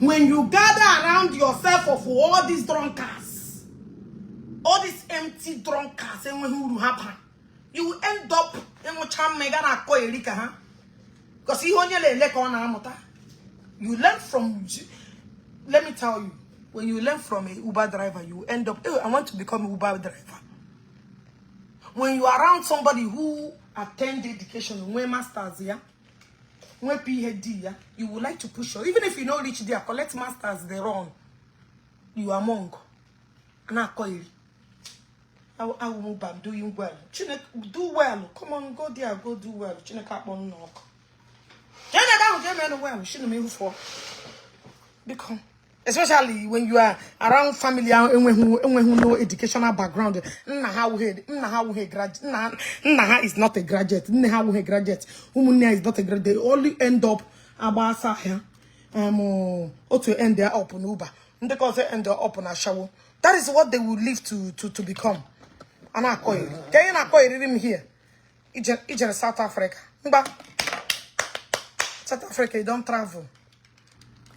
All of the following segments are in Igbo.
When you gather around yourself of all these drunkards, all these empty drunkards, and when you happen, you will end up in what I'm megana ko erika, huh? Because you only let on amota. You learn from. Let me tell you, when you learn from a Uber driver, you end up. Oh, I want to become an Uber driver. When you are around somebody who attend education, when masters, yeah, when PhD, yeah, you would like to push your. Even if you don't reach there, collect masters they're on. You are monk. And I call you. I will move back, doing well. Do well. Come on, go there, go do well. Knock. Because especially when you are around family and when who know educational background, Naha is not a graduate, Naha graduate, Umunia is not a graduate, they only end up abasa here, or to end their up on Uber, because they end up on a shower. That is what they will live to become. And I call you. Can you call him here? Ijele South Africa. South Africa, you don't travel.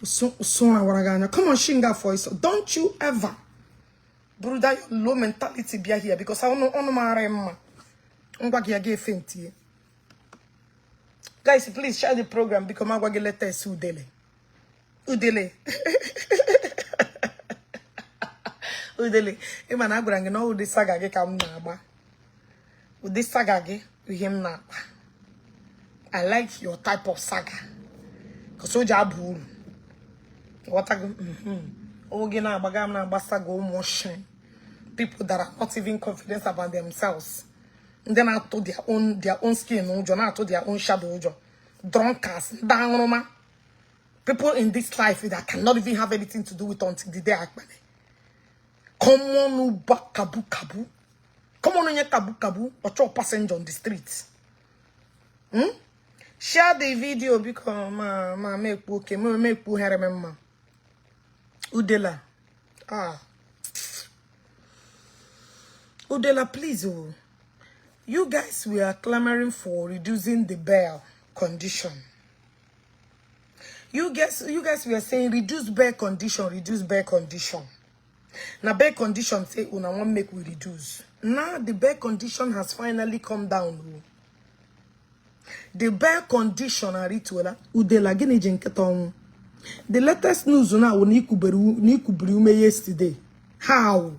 Come on, Shinga voice. Don't you ever, brother, your low mentality be here because I don't know my guys, please share the program because I'm going to let us Udele. Udele. Even I go know this saga ge kam na agba. With this saga ge with him na. I like your type of saga. Cause so jabu. What I oge na agba na agba saga motion. People that are not even confident about themselves. And then out to their own skin, out to their own shadow. Drunkards, down. People in this life that cannot even have anything to do with until the day Akbane. Come on, kabu. Come on, kabu. Or your passenger on the streets. Share the video because ma make okay, make pu here remember. Udele. Udele, please, oh. You guys we are clamoring for reducing the bail condition. You guys we are saying reduce bail condition. Now bail condition say una want make we reduce. Now the bail condition has finally come down. The bail condition are ritual. Udele gini jenketon. The latest news now ni kubru yesterday. How?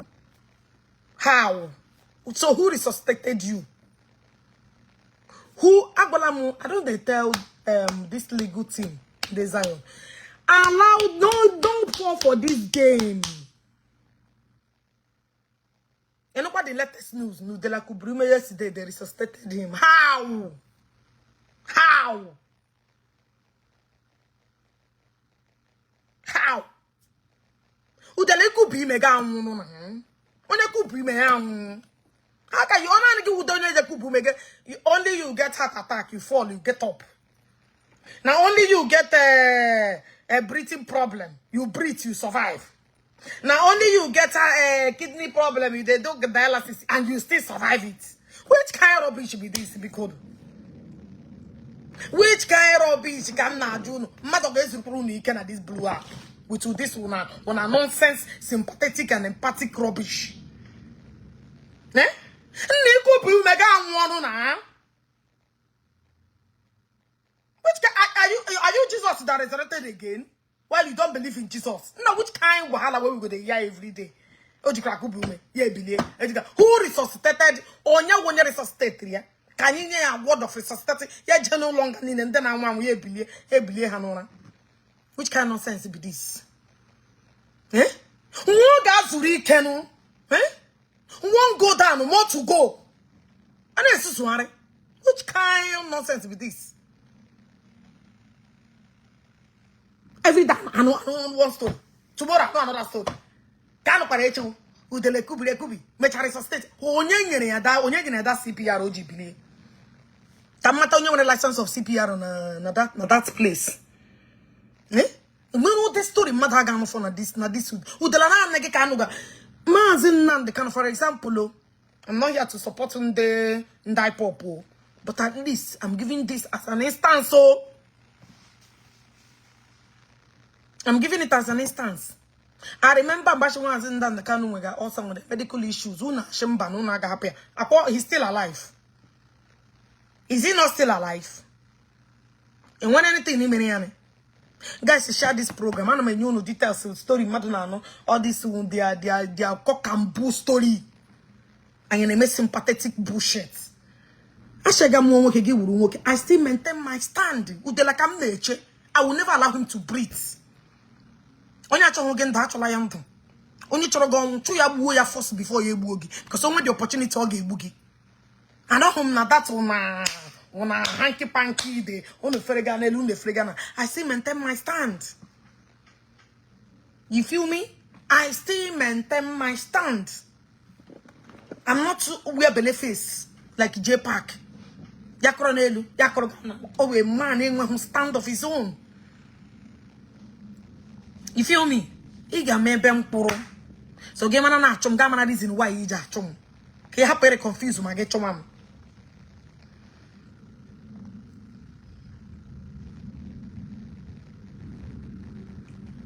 So who resuscitated you? Who Agbalamu? I don't they tell this legal team, the Zion. Don't fall for this game. You know what the latest news? Udele kubru yesterday they resuscitated him. How? Udele kubi mega anu na. One kubi me anu. How can you only you get heart attack, you fall, you get up. Now only you get a breathing problem, you breathe, you survive. Now only you get a kidney problem, they don't get dialysis and you still survive it. Which kind of rubbish be this be called? Which kind of rubbish can not do? Mother can this blue up with this one a nonsense, sympathetic and empathic rubbish. Eh? Which are you Jesus that resurrected again? While you don't believe in Jesus? No, which kind of wahala we go to hear every day? Who resuscitated? Onya when you resuscitated, yeah? Can you hear a word of resuscitating? Yeah, no longer need and then I want we believe Hanona. Which kind of nonsense be this? Eh? Who got to read Kenu? Eh? One go down, more to go. And this is what? Which kind of nonsense be this? Every day, I know one story. Tomorrow, I know another story. Can't operate you. Udele kubi. Mechari sustain. Onye da CPR OGB. Tamata onye license of CPR na that place. Eh? We know the story. Mother gano for na this. Udele na nege kanuga. For example, I'm not here to support Ndi Igbo, but at least I'm giving this as an instance. So I'm giving it as an instance. I remember Bashi was in the Kanu we got all some of the medical issues. Una Shimba, Una Gapia. He's still alive. Is he not still alive? And when anything in Miniane. Guys, share this program. I don't know details story. Madonna, all this their cock and bull story. And you make sympathetic bullshit. I still maintain my stand. Udele I will never allow him to breathe. Only chorogon to ya first before you boogie. Because only the opportunity to get boogie. I know him now that's on a hanky panky day on the fregana lune fregana. I still maintain my stand. You feel me? I still maintain my stand. I'm not wear belly face like J Park. Yakronelu, Yakrogana. Oh, a man who stand of his own. You feel me? Iga mebem poro. So gemana na chum gamana reason why ija chum. Ke hapere confuse ma get chumam.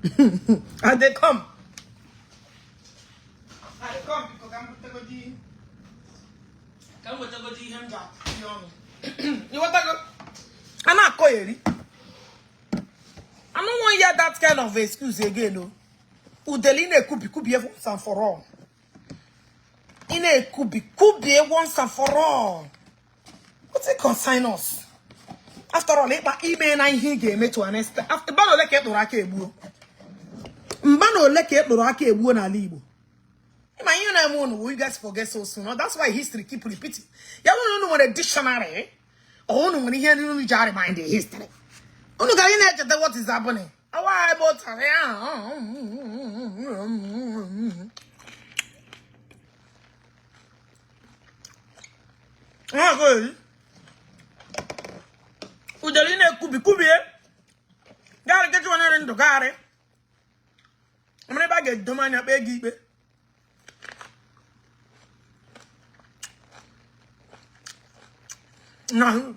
And they come. And they come because I'm going to you want to go? I'm not going. I don't want to hear that kind of excuse again, no. Udele could be once and for all. Could be once and for all. What's it concern us? After all, email I hear to an extent. After Bano leke to rake ebu. Mbano leke to rake ebu na libo. You guys forget so soon. No? That's why history keep repeating. You don't know what a dictionary. Oh, no, when you hear you just remind the history. Oh, no, can you what is happening? Why about good. Udeline kubi. Gotta get you on the gare. I'm gonna get the money up a no,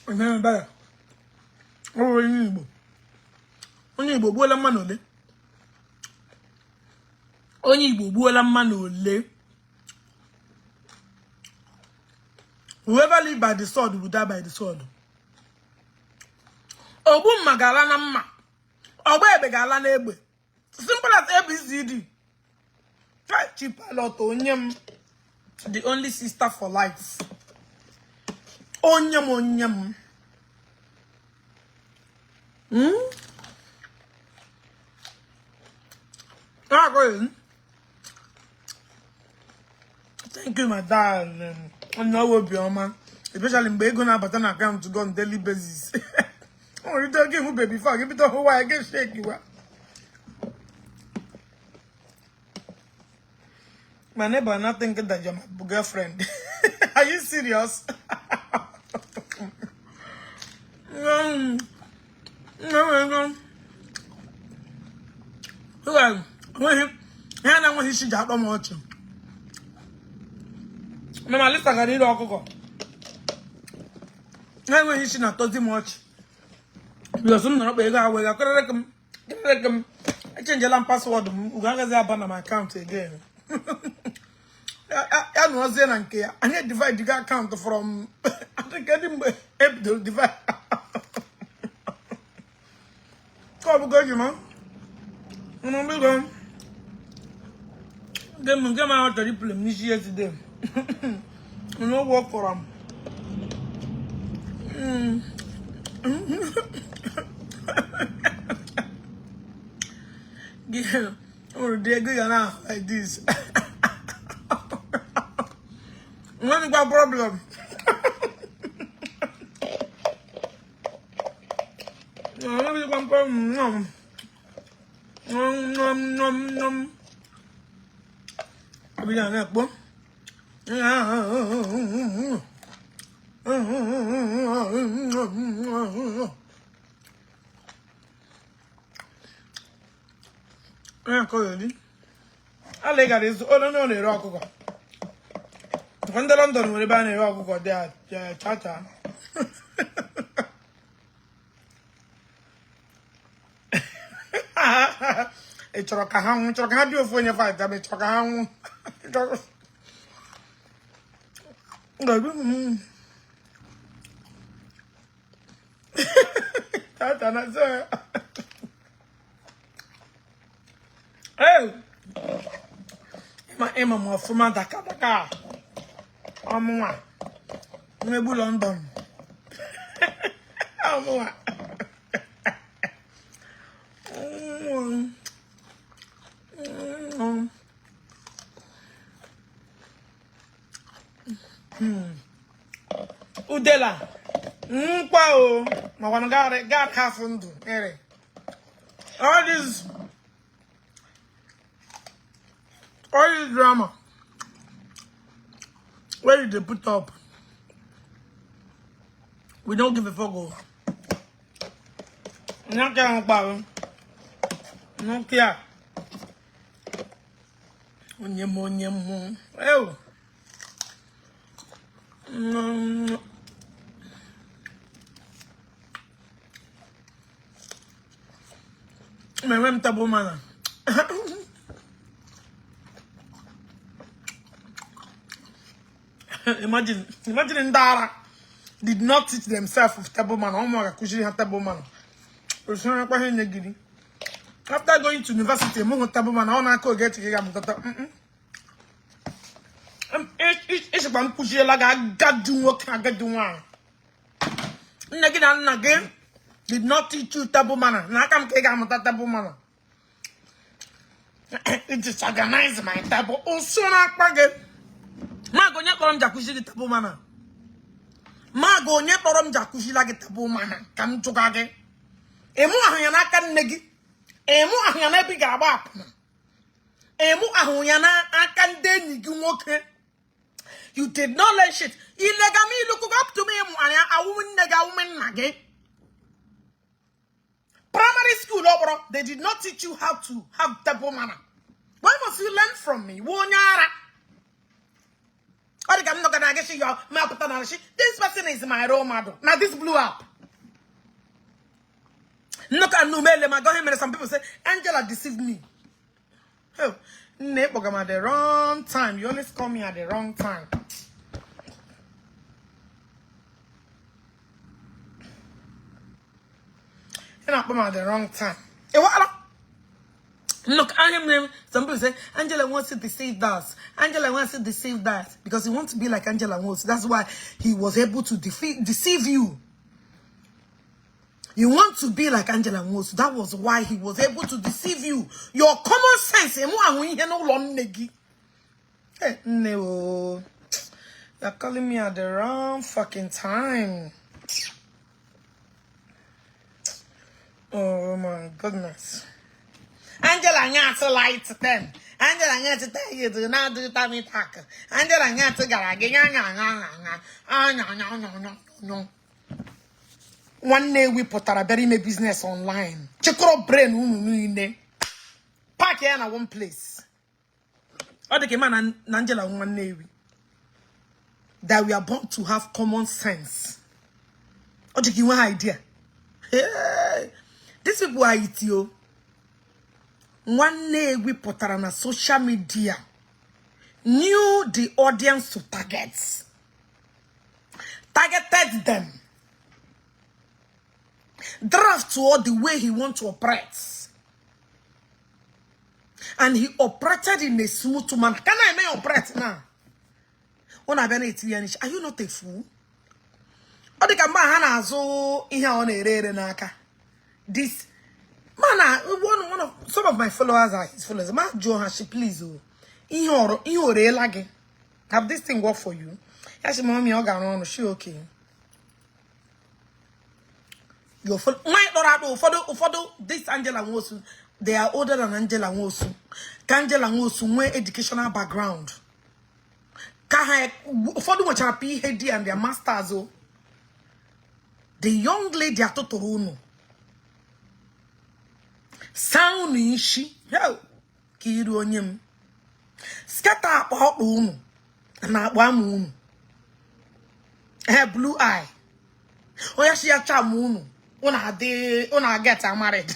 remember. Oh, Igbo. Onye Igbo gbuola mmanụ ole. Onye Igbo gbuola mmanụ ole. Whoever live by the sword will die by the sword. Ogbu mma gala na mma. Ogba ebe gala na egbe. Simple as ABCD. Cheap lot onyem. The only sister for life. Onyem. Thank you, my darling. I know what be man. Especially in Bagona Batan account to go on daily basis. Oh, you don't give me baby fuck. Give me the whole why I get shake you. My neighbor not thinking that you're my girlfriend. Are you serious? No. Well, when he should have done much. Mama, let's talk a little alcohol. When he should not talk much. Because some not be away. I change the password. Ugaga abandon my account again. I know Zen and Kia. I need to divide the account from. I think I didn't divide. Come go, you man. I'm going. Get my out of the problem. This year today. You know, work for them. Yeah. Oh, they're good now like this. What's the problem? I like this. Oh, no, the rock. When the London will be a rock got there, cha. chọrọ ka ha dị ofu onye fight am chọrọ ka ha nwụ tata na so Emma mo fuma daka amwa mebu London amwa Udele nkwa o makwana God half ndu ere all this drama where did they put up? We don't give a fuck. No care about no care. Onyemo. Oh. My mom tabo mana. Imagine Ndara did not teach themselves of table man. Table man. After going to university, table man, I could get to it's a push like I got do what I got do one. Again, did not teach you table man. Now come take a table man. It just organize my table. Oh, soon I Mago nya torom jakushi di tabo mana. Mago nya torom jakushi lagi tabo mana. Kam chukage. Emu ahuyana kan negi. Emu ahuyana bi garaba apna. Emu ahuyana akan deni gumoke. You did not learn shit. Illegami look up to me emu anya awumin nega awumin nage. Primary school bro, they did not teach you how to have tabo mana. Why must you learn from me? Wonyara. I'm not gonna get you. This person is my role model. Now this blew up. Look at Numele. I got him and some people say Angela deceived me. Oh, I'm at the wrong time. You always call me at the wrong time. You're not at the wrong time. Look, some people say Angela wants to deceive us. Angela wants to deceive that because he wants to be like Angela wants. That's why he was able to deceive you. You want to be like Angela wants. That was why he was able to deceive you. Your common sense. Hey, no. You're calling me at the wrong fucking time. Oh my goodness. Angela nyata light them. Angela nyata tell you do not do tummy tuck. Angela nyata garage. No. One day we put our very business online. Check out brain pack here in one place. All the man and Angela one day that we are born to have common sense. What do you want idea? Hey, these people are it yo. One day we put her on a social media, knew the audience to target, targeted them, draft toward the way he wants to operate, and he operated in a smooth manner. Can I may operate now? Are you not a fool? Or the Kambahana so in on a naka. This man, one of some of my followers are his followers. Ma Joe has she please oh. In lagi. Have this thing work for you? Yes, mommy, on she okay. Your my daughter follow this Angela Wosu. They are older than Angela Wosu. Angela Wosu more educational background. Follow what your PhD and their masters oh. The young lady are Totorono. Sound Ishi. Yo. Kiru onyem. Scatter up unu. Na wamu. Her blue eye. Oya she a chamu unu. Una get married.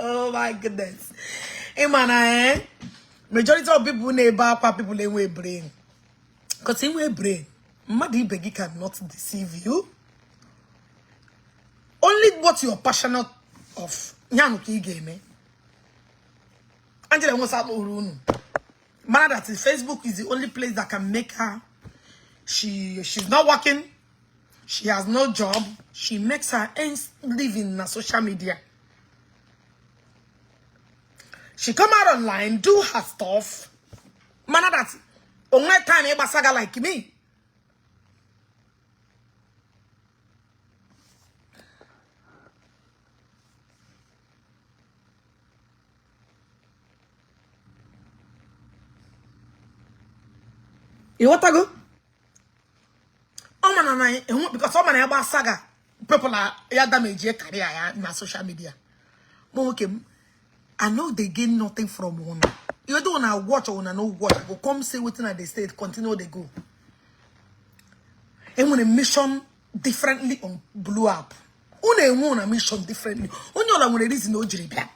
Oh my goodness. Imana, majority of people never people in brain. Because in brain, Madi Begi cannot deceive you. Only what you're passionate of. Nyanuki game. Angela wants out Urunu. Man, that is Facebook is the only place that can make her. She's not working. She has no job. She makes her ends living on social media. She come out online, do her stuff. Man, that only time a saga like me. You want to go? Omenala, because Omenala about saga, people are damage career in social media. But okay, I know they gain nothing from one. You don't wanna watch or wanna know what. Go come say within the state, continue they go. And when a mission differently on blew up, on a mission differently. Only all I want is no jibia.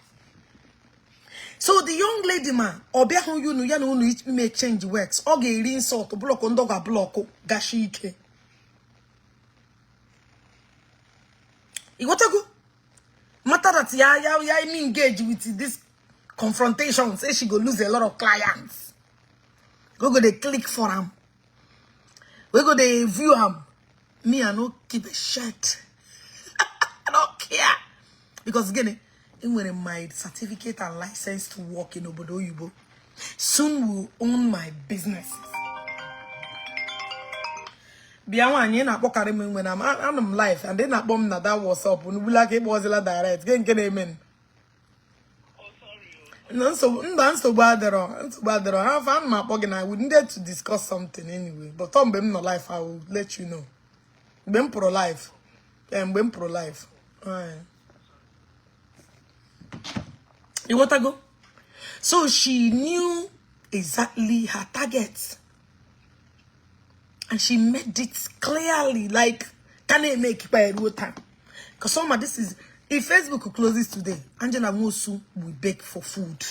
So the young lady man, obia who you know it may change works. Oge rin sort block on dog a block gashike. You got to go? Matter that ya me engage with this confrontation. Say she go lose a lot of clients. Go they click for them. We go they view them. Me I no keep a shit. I don't care. Because again, when my certificate and license to work in Obodo Igbo, soon will own my business. Biawan, you not working when I'm live, and then I bomb that was up. When we like it was a direct. Get amen. No, so bad. I found my organ. I wouldn't dare to discuss something anyway. But on Bem no life, I will let you know. Bem pro life. Bem pro life. Alright. You want to go? So she knew exactly her target. And she made it clearly, like, can I make it by a real time? Because some of this is, if Facebook closes today, Angela Mosu will beg for food.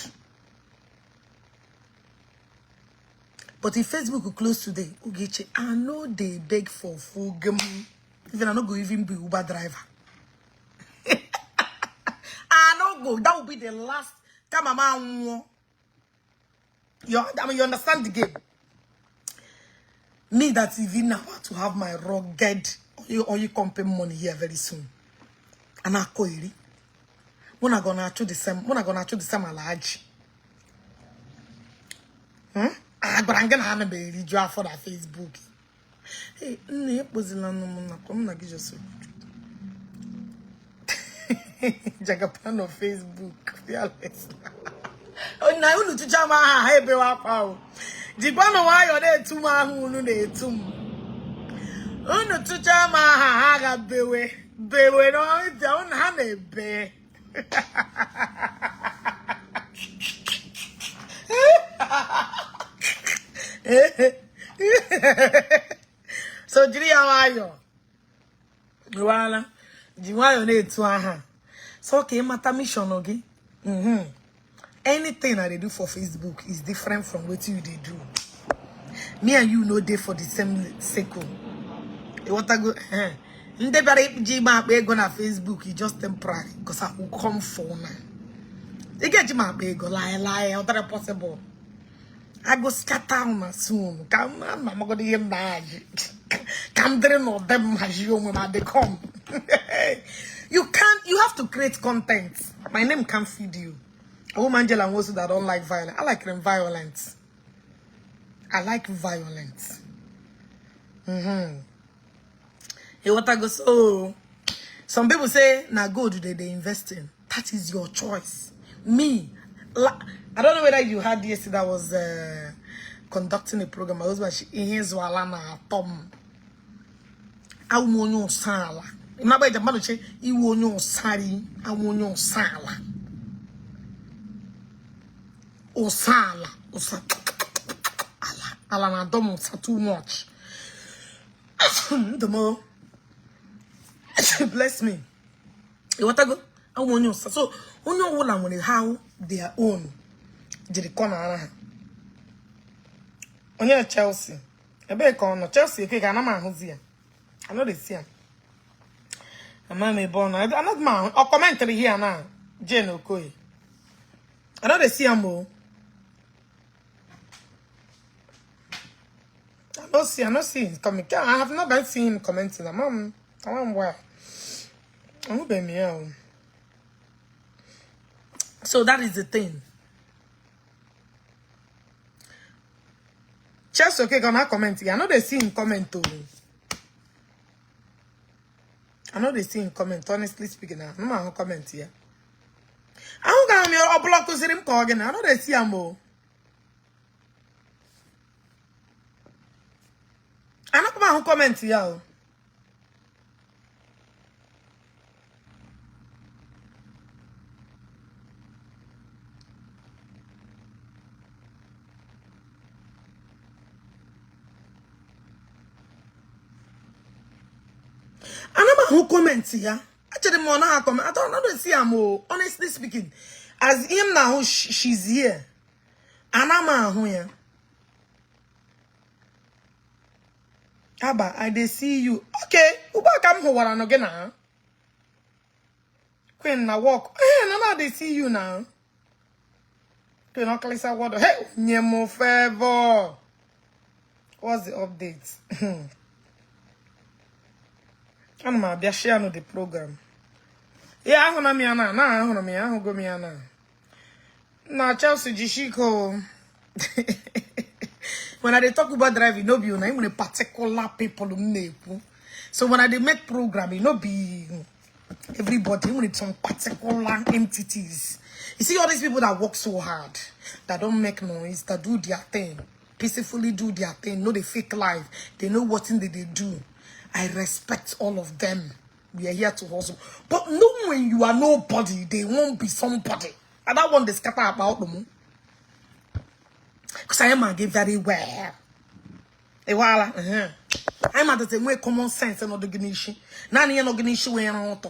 But if Facebook will close today, Ogechi, I know they beg for food. Even I not go even be Uber driver. I don't go. That will be the last time I'm you understand the game. Me that's even about to have my rugged or you compare money here very soon. And I call Iri. When I gonna do the same large. But I'm gonna have a baby draft for that Facebook. Hey, Jagapan of Facebook. Fearless. Oh, now you to jam my hair, be wow. The one why you're there to my who they to. Oh, no to jam my hair, bewe. Bewe, no, don't have a bear. So, Jiri, how are you? Voila. You need to so okay, matter mission, okay? Anything that they do for Facebook is different from what you they do. Me and you know they for the same circle. You want to go? They better Jima be going on Facebook. It's just temporary because I will come for now. They get Jima be go lie. How that possible? I go scatter on soon. Come on, I'm gonna hear magic. Come there, no them as you when they come. You have to create content. My name can't feed you. A woman Angela also that don't like violence. I like violence. I like violence. You want to go so some people say now good they invest in. That is your choice. Me, I don't know whether you heard yesterday I was conducting a program. My husband in his walana tom. I won't sala. Imagine the man say you won't sari. I won't sala. Osala. I don't too much. The more bless me. You want to go? So onye ọbụla nwere how their own jiri kọ na ara. Onye Chelsea. Ebe ka ono Chelsea ke ga na ma ahụzi ya. I know they see him. Ama me born. I not man or commentary here now. Jane Okoye. I know they see him o. I don't see him coming. I have not been seeing him commenting. I'm why. I'm be me. So that is the thing. Chelsea okay gonna comment. I know they see him comment too. I know they see him comment, honestly speaking. No man comment here. I don't got me or block to see him call again. I know they see him more. I know come comment here. Who comments here? Actually, more now comment. I don't know to see him. Honestly speaking, as him now, she's here. And I'm here. Abba, I dey see you. Okay, Uba come over and again now. Queen na walk. Hey, now they see you now. Queen Okalisa what? Hey, Nyemo favor. What's the update? I'm be share no the program. Yeah, I wanna me ana. Na I wanna me. I go me ana. Na Chelsea Jishiko. When I talk about driving, no be you na even particular people who. So when I make program, it no be everybody. Even some particular entities. You see all these people that work so hard, that don't make noise, that do their thing, peacefully do their thing. Know they fake life. They know what thing they do. I respect all of them. We are here to hustle. But no, when you are nobody, they won't be somebody. And that one they scatter about them. Because I am a give very well. I'm at the same way common sense and organization. None of organization way around.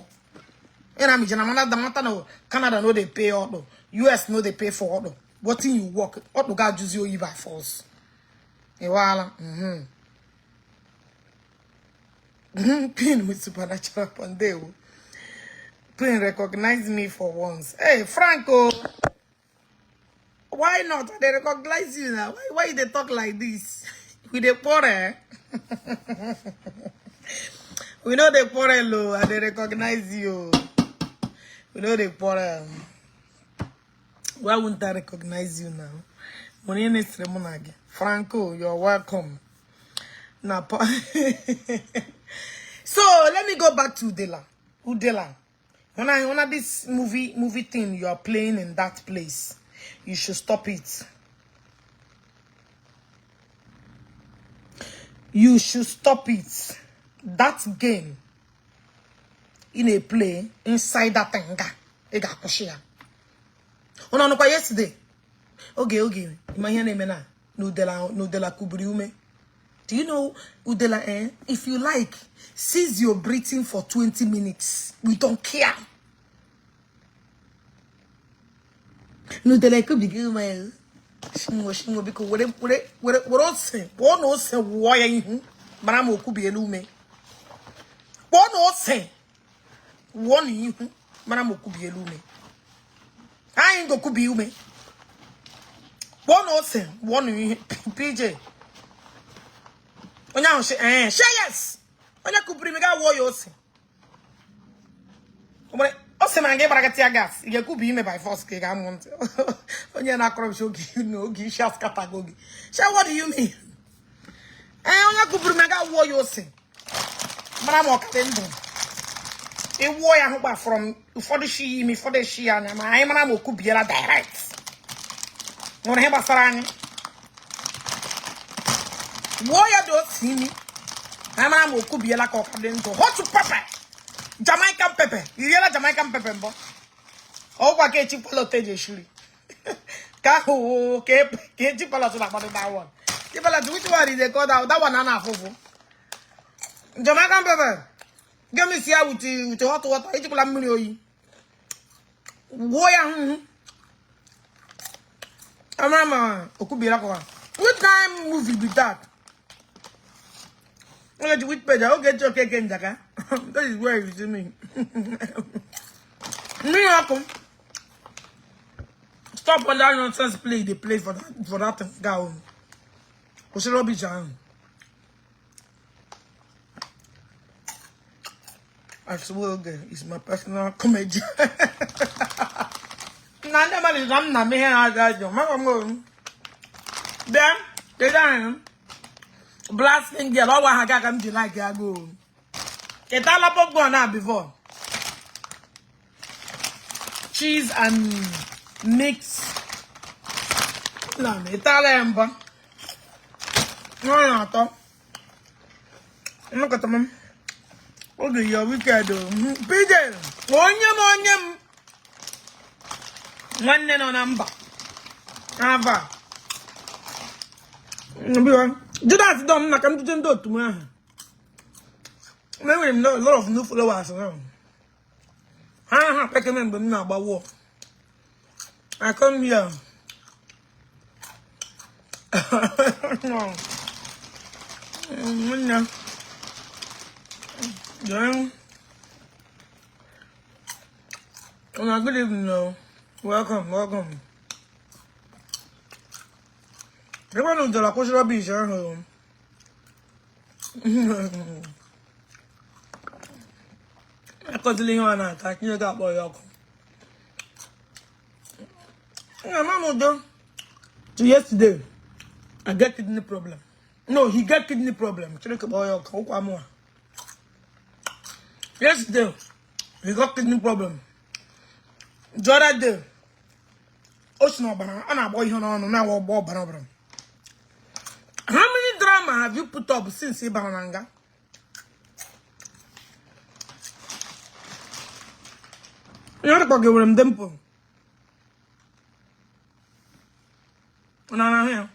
And I'm Janamana no Canada no they pay all. US no they pay for all. What thing you work? What the God use you by force? Pin with supernatural pandeo. Pin recognize me for once. Hey, Franco. Why not? They recognize you now. Why they talk like this? With the quarrel. We know the quarrel, and they recognize you. We know the quarrel. Why wouldn't I recognize you now? Franco, you're welcome. Now, so let me go back to Udele. When this movie thing you are playing in that place, you should stop it. You should stop it. That game in a play inside that thing. No, yesterday. Okay. Imagine me now. Udele kubri. Do you know, Udele, if you like, cease your breathing for 20 minutes. We don't care. Udele could be good, man. Shingo because what else? What no say why you? Madam Okubi elume. What no say? One you, Madam Okubi elume. I ain't go kubi ume. What no say? One you, PJ. Onya say yes. Onya kupri me ga wo yo say. Ose man ge bragatia gas. Ye kubi me by force ke ga mont. Onya na crop show you know gi shas katagogi. Say what do you mean? Onya kupri me ga wo yo say. Mara mo katendo. E wo ya ho ba from for the she me for the she na ma mara mo kubi la direct. Mo ne ba sarani. Warrior don't see me. I'm a Mokubi la cock dentro. Hot to pepper. Jamaican pepper. You hear Jamaican pepper, bo? Oh, what get you follow Teji? Kaho, get you follow to that one. You follow which one is they called out? That one, Anna Fufu. Jamaican pepper. Give me see with the hot water. It's a million. Woya. Mama, what kind movie with that? Which page? Ogechi Okeke Njaka. That is where you see me. Me happen. Stop on that nonsense play. They play for that guy. What's the rubbish? I swear, it's my personal comedy. I'm not me. I got you. Then they done blasting girl. All I got come to like Iago. It's all about going on before. Cheese and mix. No, Italian, but no, no, look at them. Okay, your wicked. PJ, onion. One no number. Ava. Do that dumb like I'm doing to me. Maybe a lot of new followers around. I recommend them now about war. I come here. No. Good evening. Welcome. The one who's the cultural beach, I got the link on that. You got boy. So yesterday, I got kidney problem. No, he got kidney problem. Yesterday, he got kidney problem. The other day, how many drama have you put up since Ibananga? You know what I'm dempo. No, here.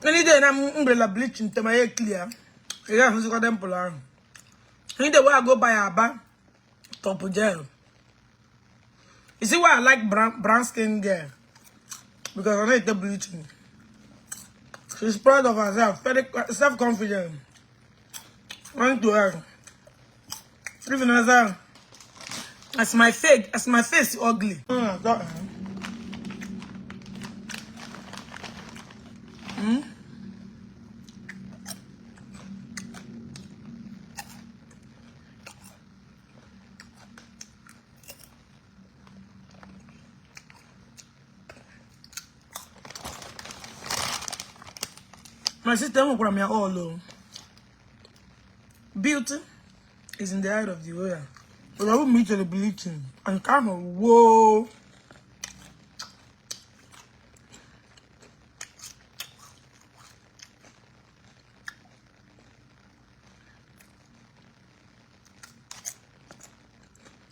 Any day I'm umbrella bleaching to my hair clear. Yeah, who's got them polar? Any day where I go buy a bar, top of gel. You see why I like brown skin girl? Because I like the bleaching. She's proud of herself, very self-confident. Want to her. Even as my face ugly. My sister won't come here all alone. Beauty is in the eye of the wearer. But I will meet the bleaching and kind of whoa.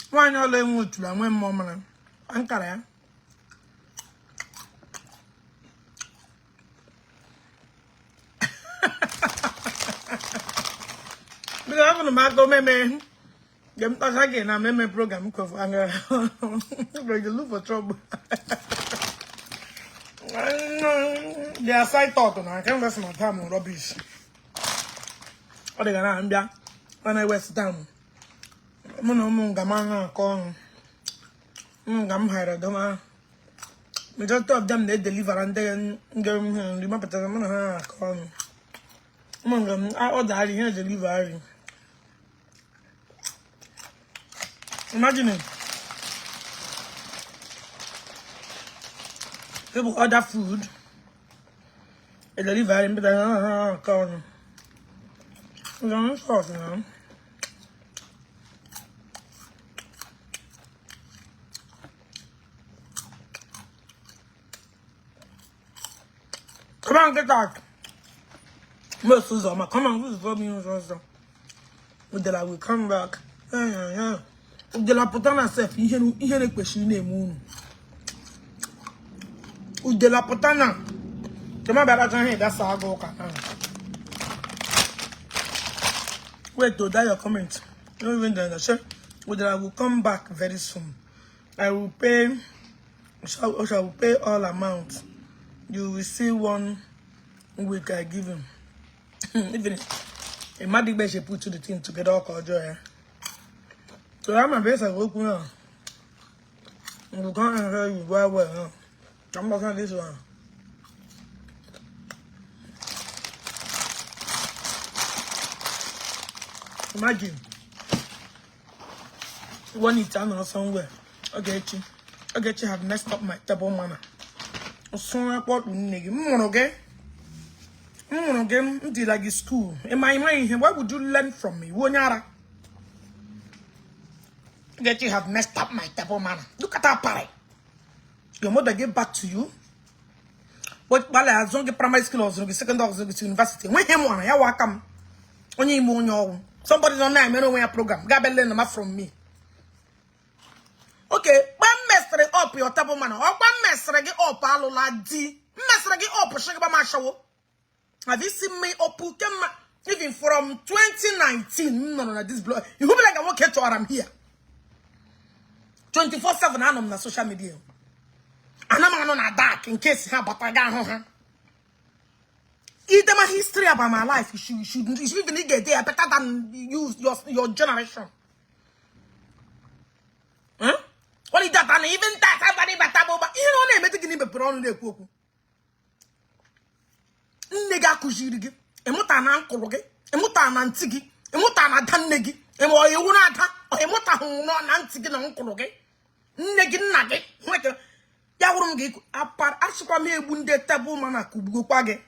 Why not let me to that when mama and carry? I'm going to make a meme. Them touch again, I'm a program because I'm going to look for trouble. They are side thought, and I can't waste my time on rubbish. What they gonna do when I waste time? I'm going to call. I'm hired. Majority of them they deliver and then remember that I'm going to call. I order here delivery. Imagine it. People order food, a delivery, but I can't. I'm sorry now. Come on, get out. Most of them, come on, who's for me? Udele will come back. Yeah. Udele put on herself. You hear the question name. Udele put on her. Come on, better that's how I go. Wait to die your comment. No even then. I said, I will come back very soon. I will pay. Shall pay all amounts. You will see 1 week I give him. Even a magic bed she put to the thing to get all joy. So I'm a best I work now. You can't hear you well. I'm not on this one. Imagine one eternal somewhere. Ogechi have messed up my table manner. So I bought nigga. Until like school. In my mind, what would you learn from me? Wonyara. Ogechi have messed up my table manner. Look at that party. Your mother gave back to you. But while I was on primary school, I was on secondary university. When him one, I welcome. Only more. Somebody's on there, I know where program. Gabel learn them from me. Okay, when messing up your table manner, or when messing up Alola D, messing up Shagaba Mashawo. Have you seen me up even from 2019? No, this blog. You will be like, I won't get to where I'm here. 24/7, I'm on social media. And I'm on a dark in case you have but I got either my history about my life, you should even get there better than use your generation. Huh? What is that? And even that, somebody but you know, they make it put on the cook. Nega Kujigi, Emutana Koroge, Emutana Tigi, Emutana Tanegi, Emoyunata, or Emota Nantigin Koroge, Negin Nugget, what a Yawungi, apart Ashkwame wounded taboo mana Kubugupage.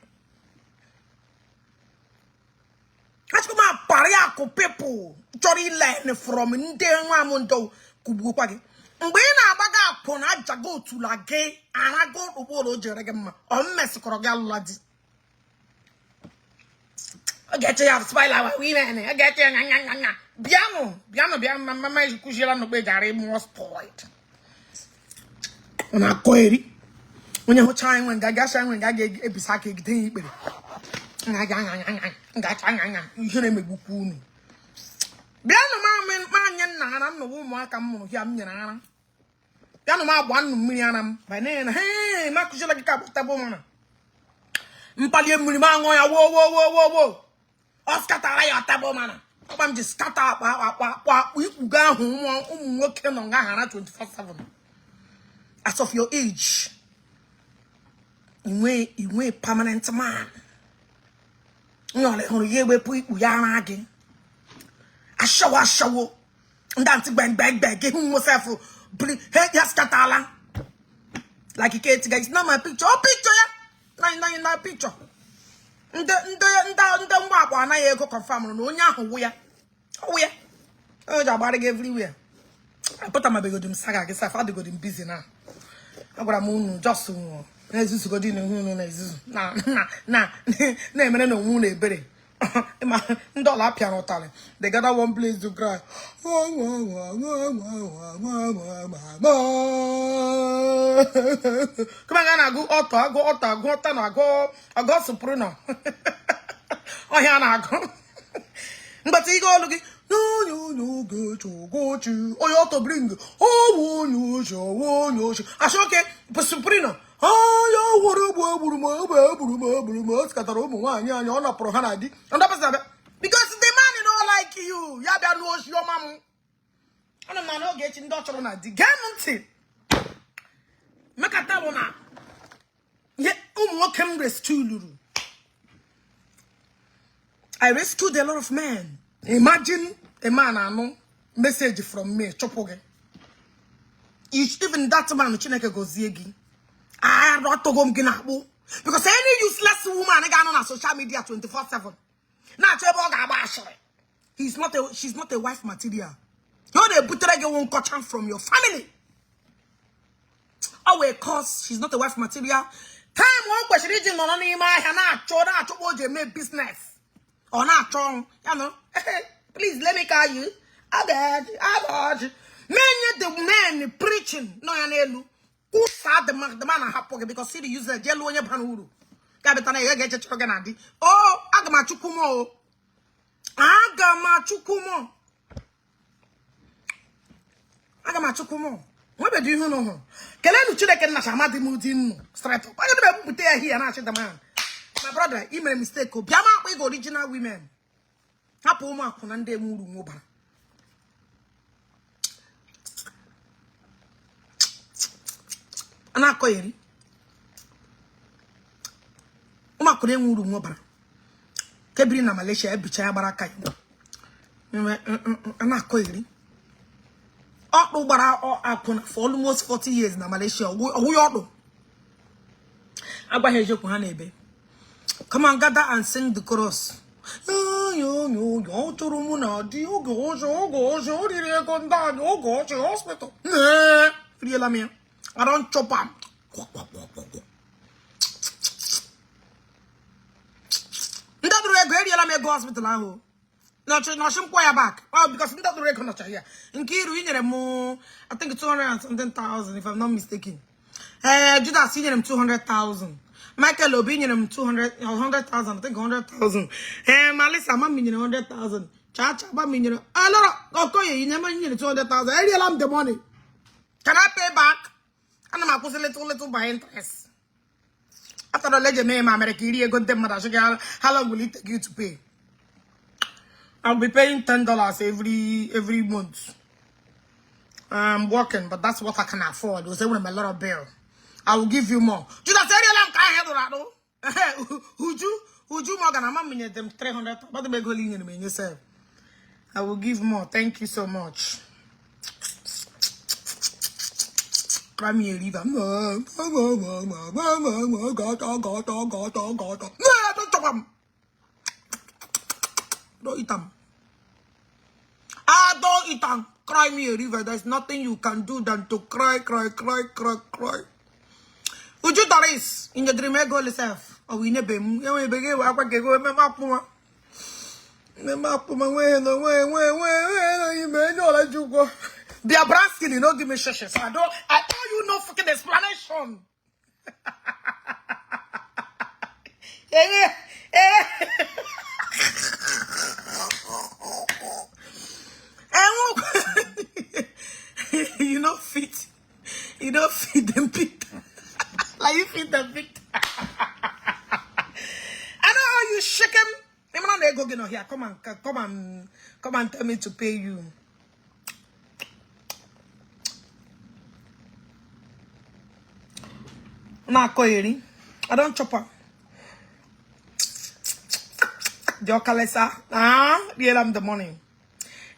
Ashkuma Pariako people, Jory Land from Ndewamundo Kubupagi. When I baga Ponaja go to la gay, and I go to Bolo Jeregama, or Messicorogal Ladi. I get you have smile our women, I get you, Biano, Mamma Kujila no Bedare more spoiled. When I query, when you time when Gagasha when Gag Episaki deep. You should make Bukuni. Biano man, no woman come here. Biano 1 million by name. Hey, Marcus like a cup of tabomana. Mpalium Mulimango, whoa. Oscar Taraya tabomana. I'm just scatter up. We go home working on Gahana 24/7. As of your age, you way permanent man. No, let me we put Uyana again. A shower. And that's bang, give him myself. Hey, yes, Catala. Like you can't guys, not my picture. Oh, picture, yeah. Nine picture. And the one I go confirm. No, yeah. Oh, yeah. Oh, the body everywhere. I put on my big good saga. I guess I've had to go busy now. I got a moon just so. Jesus go din hu no na Jesus na me no hu na ebere ma ndola piano tale they gather one place to cry come on na go auto na go soprano oh ya na go but you go look no go to oh you auto bring oh no I say okay but soprano oh, because the man don't like you. Yabia knows your mom. I don't know getting doctor on a digamante. Makatabona. Yet, can rescue. I rescued a lot of men. Imagine a man I know message from me, Chopoge. Even that man, Chineke Goziegi. I don't to go ginabu because any useless woman I got on social media 24/7. Now she's not a wife material. You're the butterege won't cut from your family. Oh, cause she's not a wife material. Time one question reading on any my make business or not wrong. You know, please let me call you. I got many the men preaching no yanelu. Who sad the man happy because see the user yellow on your panuru. Gabetana get your choganadi. Oh, Agama Chukumo. Aga ma chukwu mo. Webe do you know? Kelenu Chineke na shamadi mudi nu. Straight up. Aga be put here na achida man. My brother, he made a mistake. Biama we go original women. Hapo ụmụ akwụna ndị emuru nwụbara. Ana akọ iri. Ụmụ akwụna emuru nwụbara. Kebiri na Malaysia ebicha ya gbara aka ya. Ana akọ iri. Ọkpụ gbara akwụna for almost 40 years na Malaysia. Ọwụ ya ọkpụ. Agbaghị ejekwu ha na-ebe. Come on, gather and sing the chorus. Hospital. I don't chop am. Go hospital. No, back. Oh, because here. In Kiru, I think 200,000 if I'm not mistaken. Judas senior him 200,000. Michael Obinion him 100,000. I think 100,000. Malisa Mammy 100,000. Chacha Baminion. Okay, you never need 200,000. I really love the money. Can I pay back? And I'm a little by interest. After the legend name, American, how long will it take you to pay? I'll be paying $10 every month. I'm working, but that's what I can afford. It was with a lot of bill. I will give you more. You just say I'm can't handle that though. Would you more than a man them 300? But the big in yourself. I will give more. Thank you so much. Cry me a river. No, don't chop them. Don't eat them. Don't eat them. Cry me a river. There's nothing you can do than to cry. Would you Doris in your dream go yourself? Or we never begin go they are brasking, you know, give me sheshes. I owe you no fucking explanation. You know fit. You don't feed them pit. Like you feed them pit. I know how you shake them. They go get here. Come and tell me to pay you. I don't chop her. The Okalesa. Real am the money.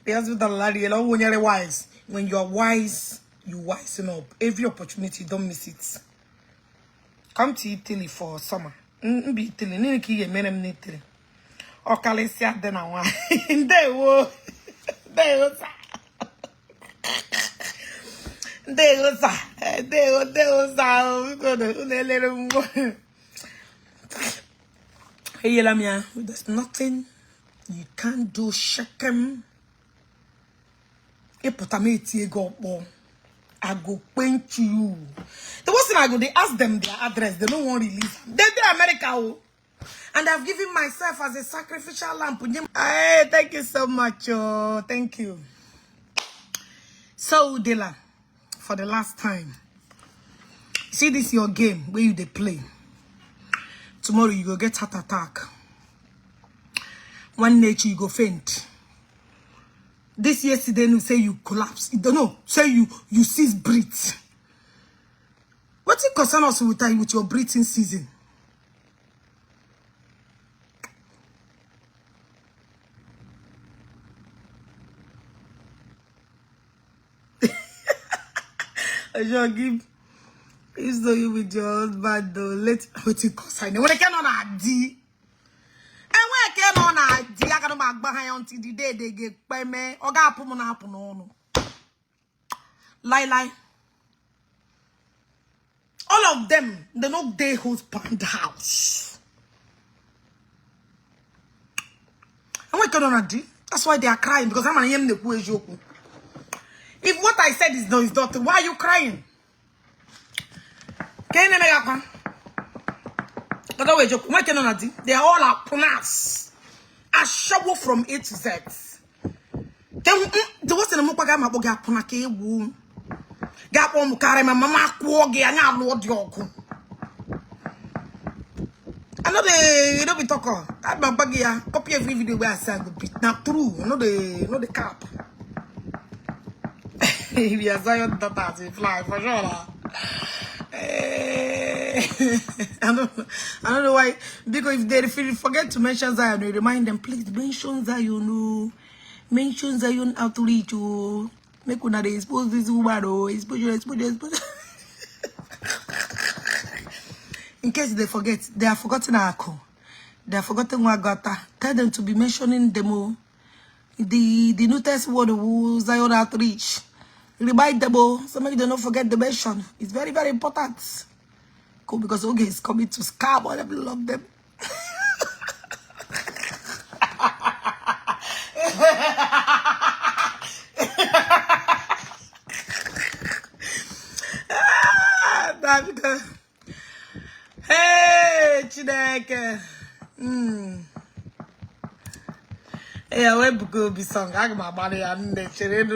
The hospital when you're wise. When you're wise, you wisen up. Every opportunity, don't miss it. Come to Italy for summer. Be Italy. Niki ye menem Italy. Okalesa then I want. They will. Hey, Lamia, there's nothing you can't do. Shekem. I go paint you. The worst thing I go, they ask them their address. They don't want to release. They're America. And I've given myself as a sacrificial lamb. Hey, thank you so much. Oh, thank you. So, Udele, for the last time. See, this is your game where you they play. Tomorrow you go get heart attack. One nature you go faint. This yesterday you say you collapse. You don't know. Say you cease breathe. What it concern us with your breathing season? I shall give. Please do you with your husband though. Let what it concern. When I can on a D. And when I can on a D, I got back behind until the day they get by me. Or got put on happen on. Lie. All of them, they know they husband house. And when I can on a D, that's why they are crying because I'm an the poor joke. If what I said is no, it's not, why are you crying? They are all are pronounced. A shovel from A to Z. the what's in the Mupaga Maboga Punake womb. Gap on Mukare, my mamma, Quoggy, and now Lord York. I know the don't be talker. I'm a buggy, copy every video where I said the beat. Not true, no the cap. If you are Zion Tata, you fly for sure. I don't know why. Because if they forget to mention Zion, we remind them, please mention Zion. Mention Zion outreach. Make una dey expose this woman. Expose. In case they forget, they have forgotten our call. They have forgotten what got that. Tell them to be mentioning them. The newest word of Zion outreach. Remind them all. Somebody don't forget the mention. It's very, very important. Cool, because Oge is coming to scab all of them. Love them. Hey, Chineke. Hey, we go be song. I got my body and the children.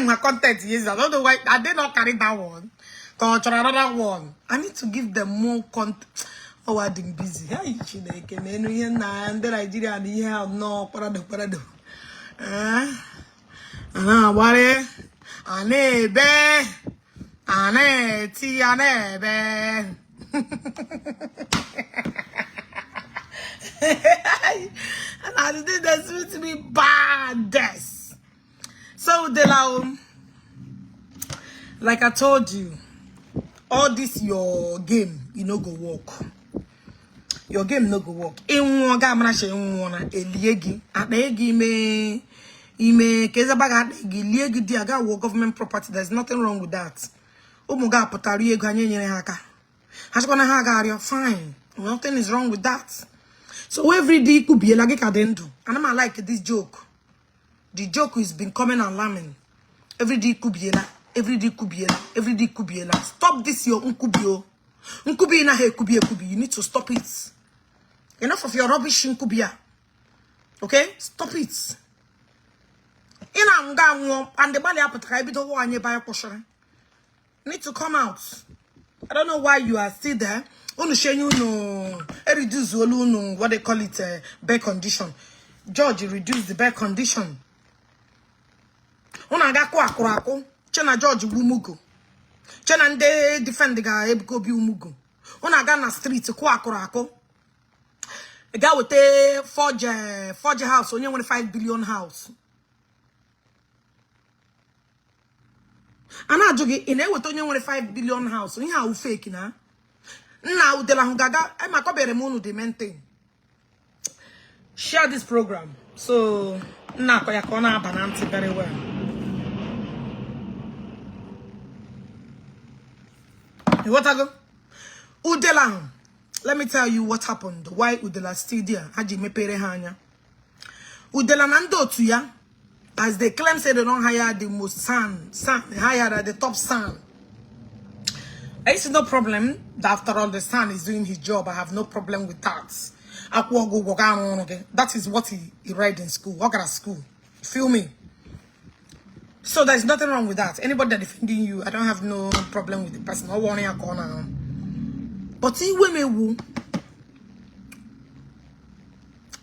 My content is I don't know why I did not carry that one. Culture another one. I need to give them more content. Oh, I'm busy. Hey, Chineke. And Nigeria and here no parado. What? Anebe. Aneti anebe. And I did that suits me baddest. So like I told you, all this your game, you know go work. Your game no go work. In one guy manage in one eliegi at the ime kezabaga eliegi diaga war government property. There's nothing wrong with that. Umuga potari eganye haka. Hashkona hagario fine. Nothing is wrong with that. So every day could be like a dendo. And I'm like this joke. The joke has been coming and lamming. Every day could be every day could be every day could be. Stop this your unkubio. Unkubi na he kubi. You need to stop it. Enough of your rubbish inkubia. Okay? Stop it. Ina nga and the bali apotra bito wo anye ba yakoshere. Need to come out. I don't know why you are still there. Reduce what they call it bed condition. George reduce the bed condition. Chena George Bumugo. Chena nde defend the guy ebiko bi umugo. Ga na street kwakurako. A guy with a forge house, only 5 billion house. And I jogi in a with only 5 billion house. You how fake na. Now de la hungaga, I ma ko bere munu de maintain. Share this program. So na ko yakona bananti very well. What I go? Udele. Let me tell you what happened. Why Udele still there? Haji me pere hanya. Udele nando to ya. As they claim say they don't hire the most son, they hire the top son. It's no problem. After all, the son is doing his job. I have no problem with that. That is what he read in school. Work at school. Feel me? So there's nothing wrong with that. Anybody that defending you, I don't have no problem with the person. I want to corner. But see, women who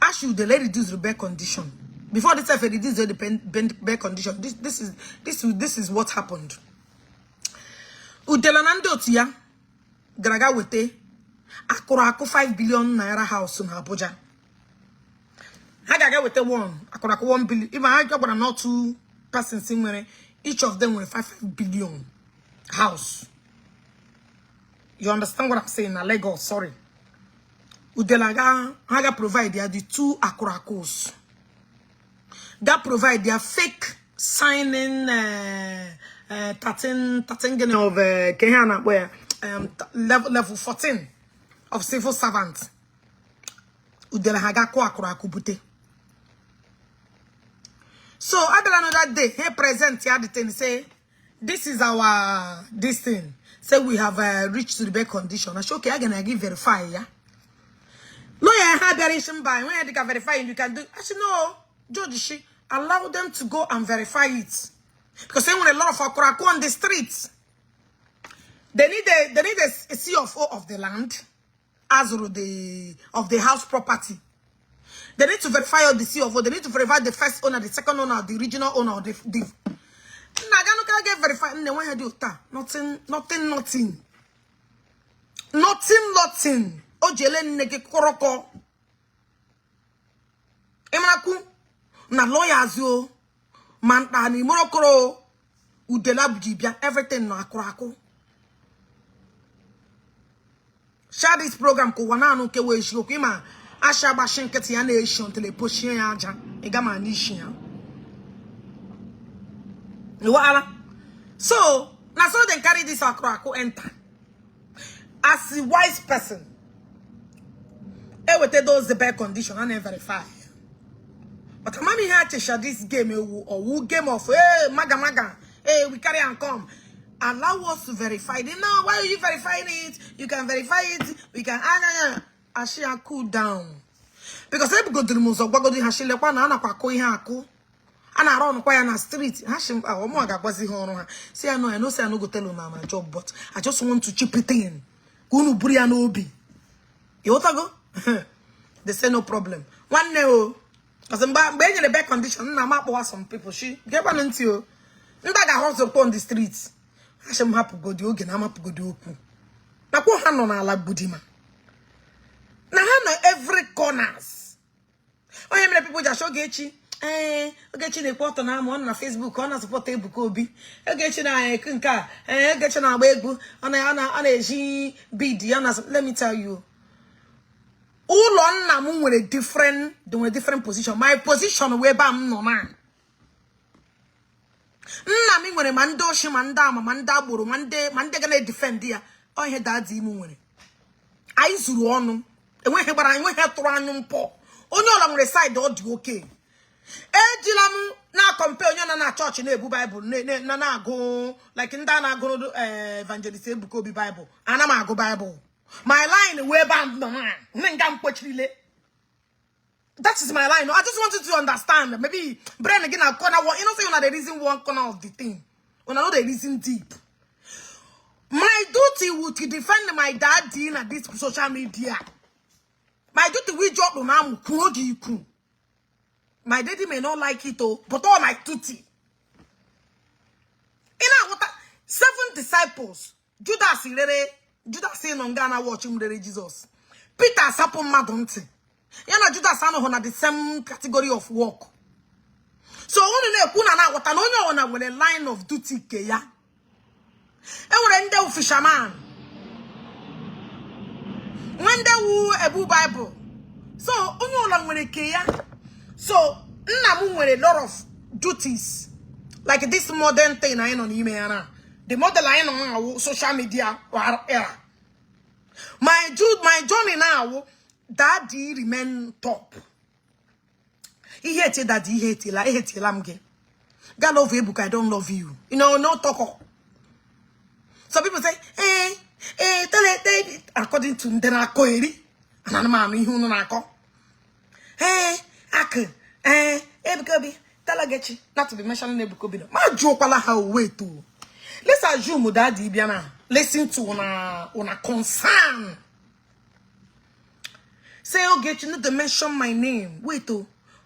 ask you, the lady reduce the bed condition. Before this, if reduce the bed condition, this is what happened. Udele nando tia graga wete akurako 5 billion naira house in Abuja. Hagaga wete one akurako 1 billion. Even I got not 2 persons in each of them were 5 billion house. You understand what I'm saying? Na Lagos, sorry. Udele haga provide the 2 akurakos. That provide their fake signing 13 of Kehana where level 14 of civil servant. Udele haga ko akuraku bute. So I don't know that day he present here the thing say this is our this thing. Say we have reached to the best condition. I say, okay, I'm gonna give verify, yeah. Lawyer had variation by when they can verify it, you can do. I said, no, Judge, allow them to go and verify it. Because they want a lot of Akurako on the streets. They need a CFO of the land, as of the house property. They need to verify all the CFO. They need to verify the first owner, the second owner, the original owner, the Nagano can get verified. Nothing. Ojele nege koroko. Emraku na lawyers yo. Manta ni morokoro. Udele bujibia. Everything no akurako. Share this program ko wana no ke we shi okima. Asha ba shinketi ya na eshi until e poshi ya aja. Egama ni ishi ya. So, now so they carry this akurako enter. As a wise person, with those the bad condition and verify. But I'm here to share this game or game of maga. Hey, we carry and come. Allow us to verify it. Now, why are you verifying it? You can verify it. We can actually cool down. Because I go to the most of what go to Hashile Pana Ako. And I run quiet on the street. Hashim, oh, my God, what's the horror? Say, I know, say, I no go tell you my job, but I just want to chip it in. Gunu Bria no be. You want to go? They say no problem. One day, because I'm in a bad condition, I'm up some people. She get one into you. I'm not a house upon the streets. Hashim happy go the ogen, I'm up go the okpu. Now go hand on ala budima. Now hand every corners. Oh, yeah, many people just show Ogechi. Ogechi na report na mo na Facebook on support ebuka obi. Ogechi na kunka. Ogechi na agba ana eji bid. Let me tell you. All on na mo with a different position. My position where bam no man. Nna mi nwere manda oshi manda manda gboro mande gonna defend ya. Oh he daddy mu nwere. Ayi zuru onu. Enweghị gbara enweghị tụrụ anyu mpo. Onye ọla nwere side ọ dị okay. Ejilam na compare onye na church na ebu Bible na agụ like nda na agụ evangelist ebuka obi Bible. Ana m agụ Bible. My line where bam no man. Nga mpochirile. That is my line. I just wanted to understand. Maybe brain again a corner one. You know, say you know the reason one corner of the thing. When I know the reason deep. My duty would to defend my daddy in this social media. My duty will drop on am ku. My daddy may not like it, but all my duty. You know what? 7 disciples. Judas in Ghana watching Jesus. Peter Sapo Madonte. You know Judas and the same category of work. So only kuna na what on with a line of duty ke ya. E fisherman. When they ebu Bible. So only on ke ya. So nna with a lot of duties. Like this modern thing I on email. The model I on social media era. My journey now. Daddy remain top. He hated daddy, he hated lamge. God love you, I don't love you. You know, no talk. Some people say, tell it, according to Ndenako Eri, and I'm who no nako. Ebukobi, tell Ogechi, not to be mentioning Ebukobi. My joke, how wait to. Let's assume daddy, Biana, listen to una concern. Say, Ogechi, you need to mention my name. Wait,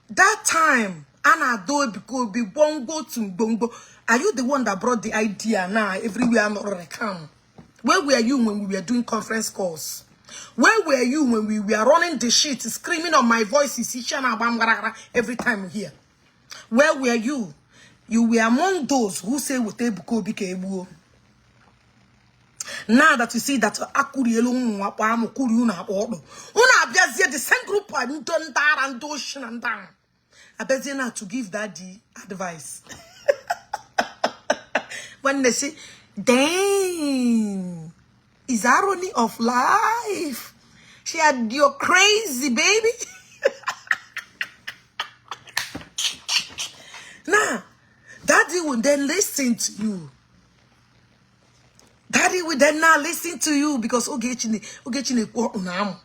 that time, Anna do because be bongo to bongo. Are you the one that brought the idea now? Everywhere not recount. Where were you when we were doing conference calls? Where were you when we were running the shit, screaming on my voice, every time here? Where were you? You were among those who say with Ebuko Bikebu. Now that you see that Akurielu Wapamu Kuriuna Ordo, Una Biazia, the same group and done that and do and down. I bet you now to give daddy advice. When they say, dang, is irony of life. She had your crazy baby. Now, daddy will then listen to you. Nobody will then now listen to you because Ogechi quote now.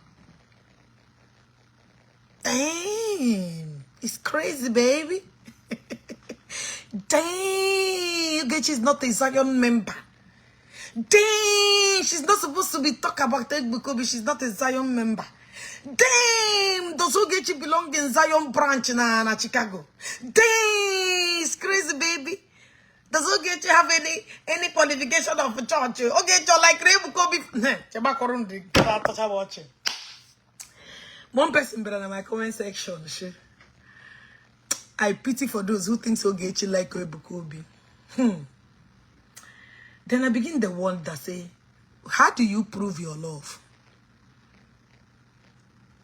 Damn, it's crazy, baby. Damn, Ogechi is not a Zion member. Damn, she's not supposed to be talking about Egbukobi. She's not a Zion member. Damn, does Ogechi belong in Zion branch na Chicago? Damn, it's crazy, baby. Does Ogechi have any qualification of a church? Ogechi like Egbukobi. One person better in my comment section. I pity for those who think Ogechi like Egbukobi. Then I begin the wonder, say, how do you prove your love?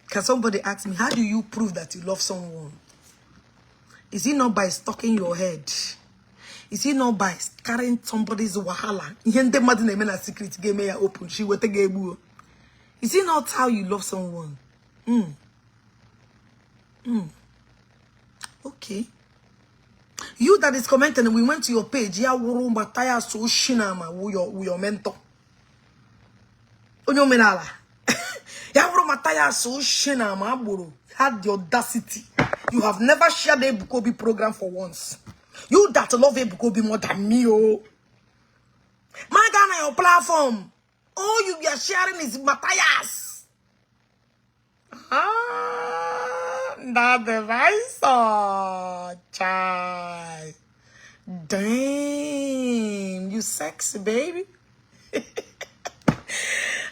Can somebody ask me, how do you prove that you love someone? Is it not by stalking your head? Is it not by carrying somebody's wahala? Secret game open. Is it not how you love someone? Okay. You that is commenting, we went to your page. Yeah, Attire so shinama with your mentor. Omenala. Yeah, Attire so shinama buru. Had the audacity. You have never shared a Bukobi program for once. You that love a Bukobi more than me, oh. My Ghana, your platform. All you are sharing is Matthias. That device, oh, child. Damn, you sexy, baby.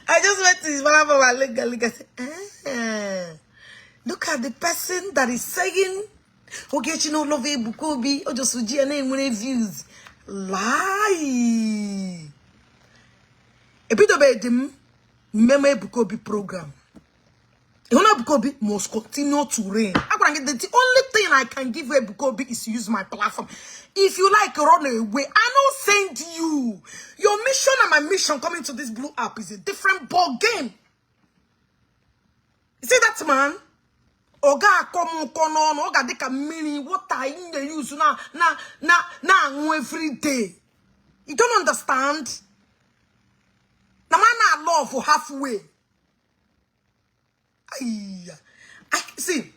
I just went to his platform and I said, look at the person that is saying, Ogechi no love Bukobi, or just Uji name views. Lie. A bit about them, Meme Bukobi program. Bukobi must continue to reign. The only thing I can give a Bukobi is to use my platform. If you like, run away. I don't send you. Your mission and my mission coming to this blue app is a different ball game. You see that, man? Oga come on, Oga deka mini water in the use now every day. You don't understand? The man I love for halfway. I see.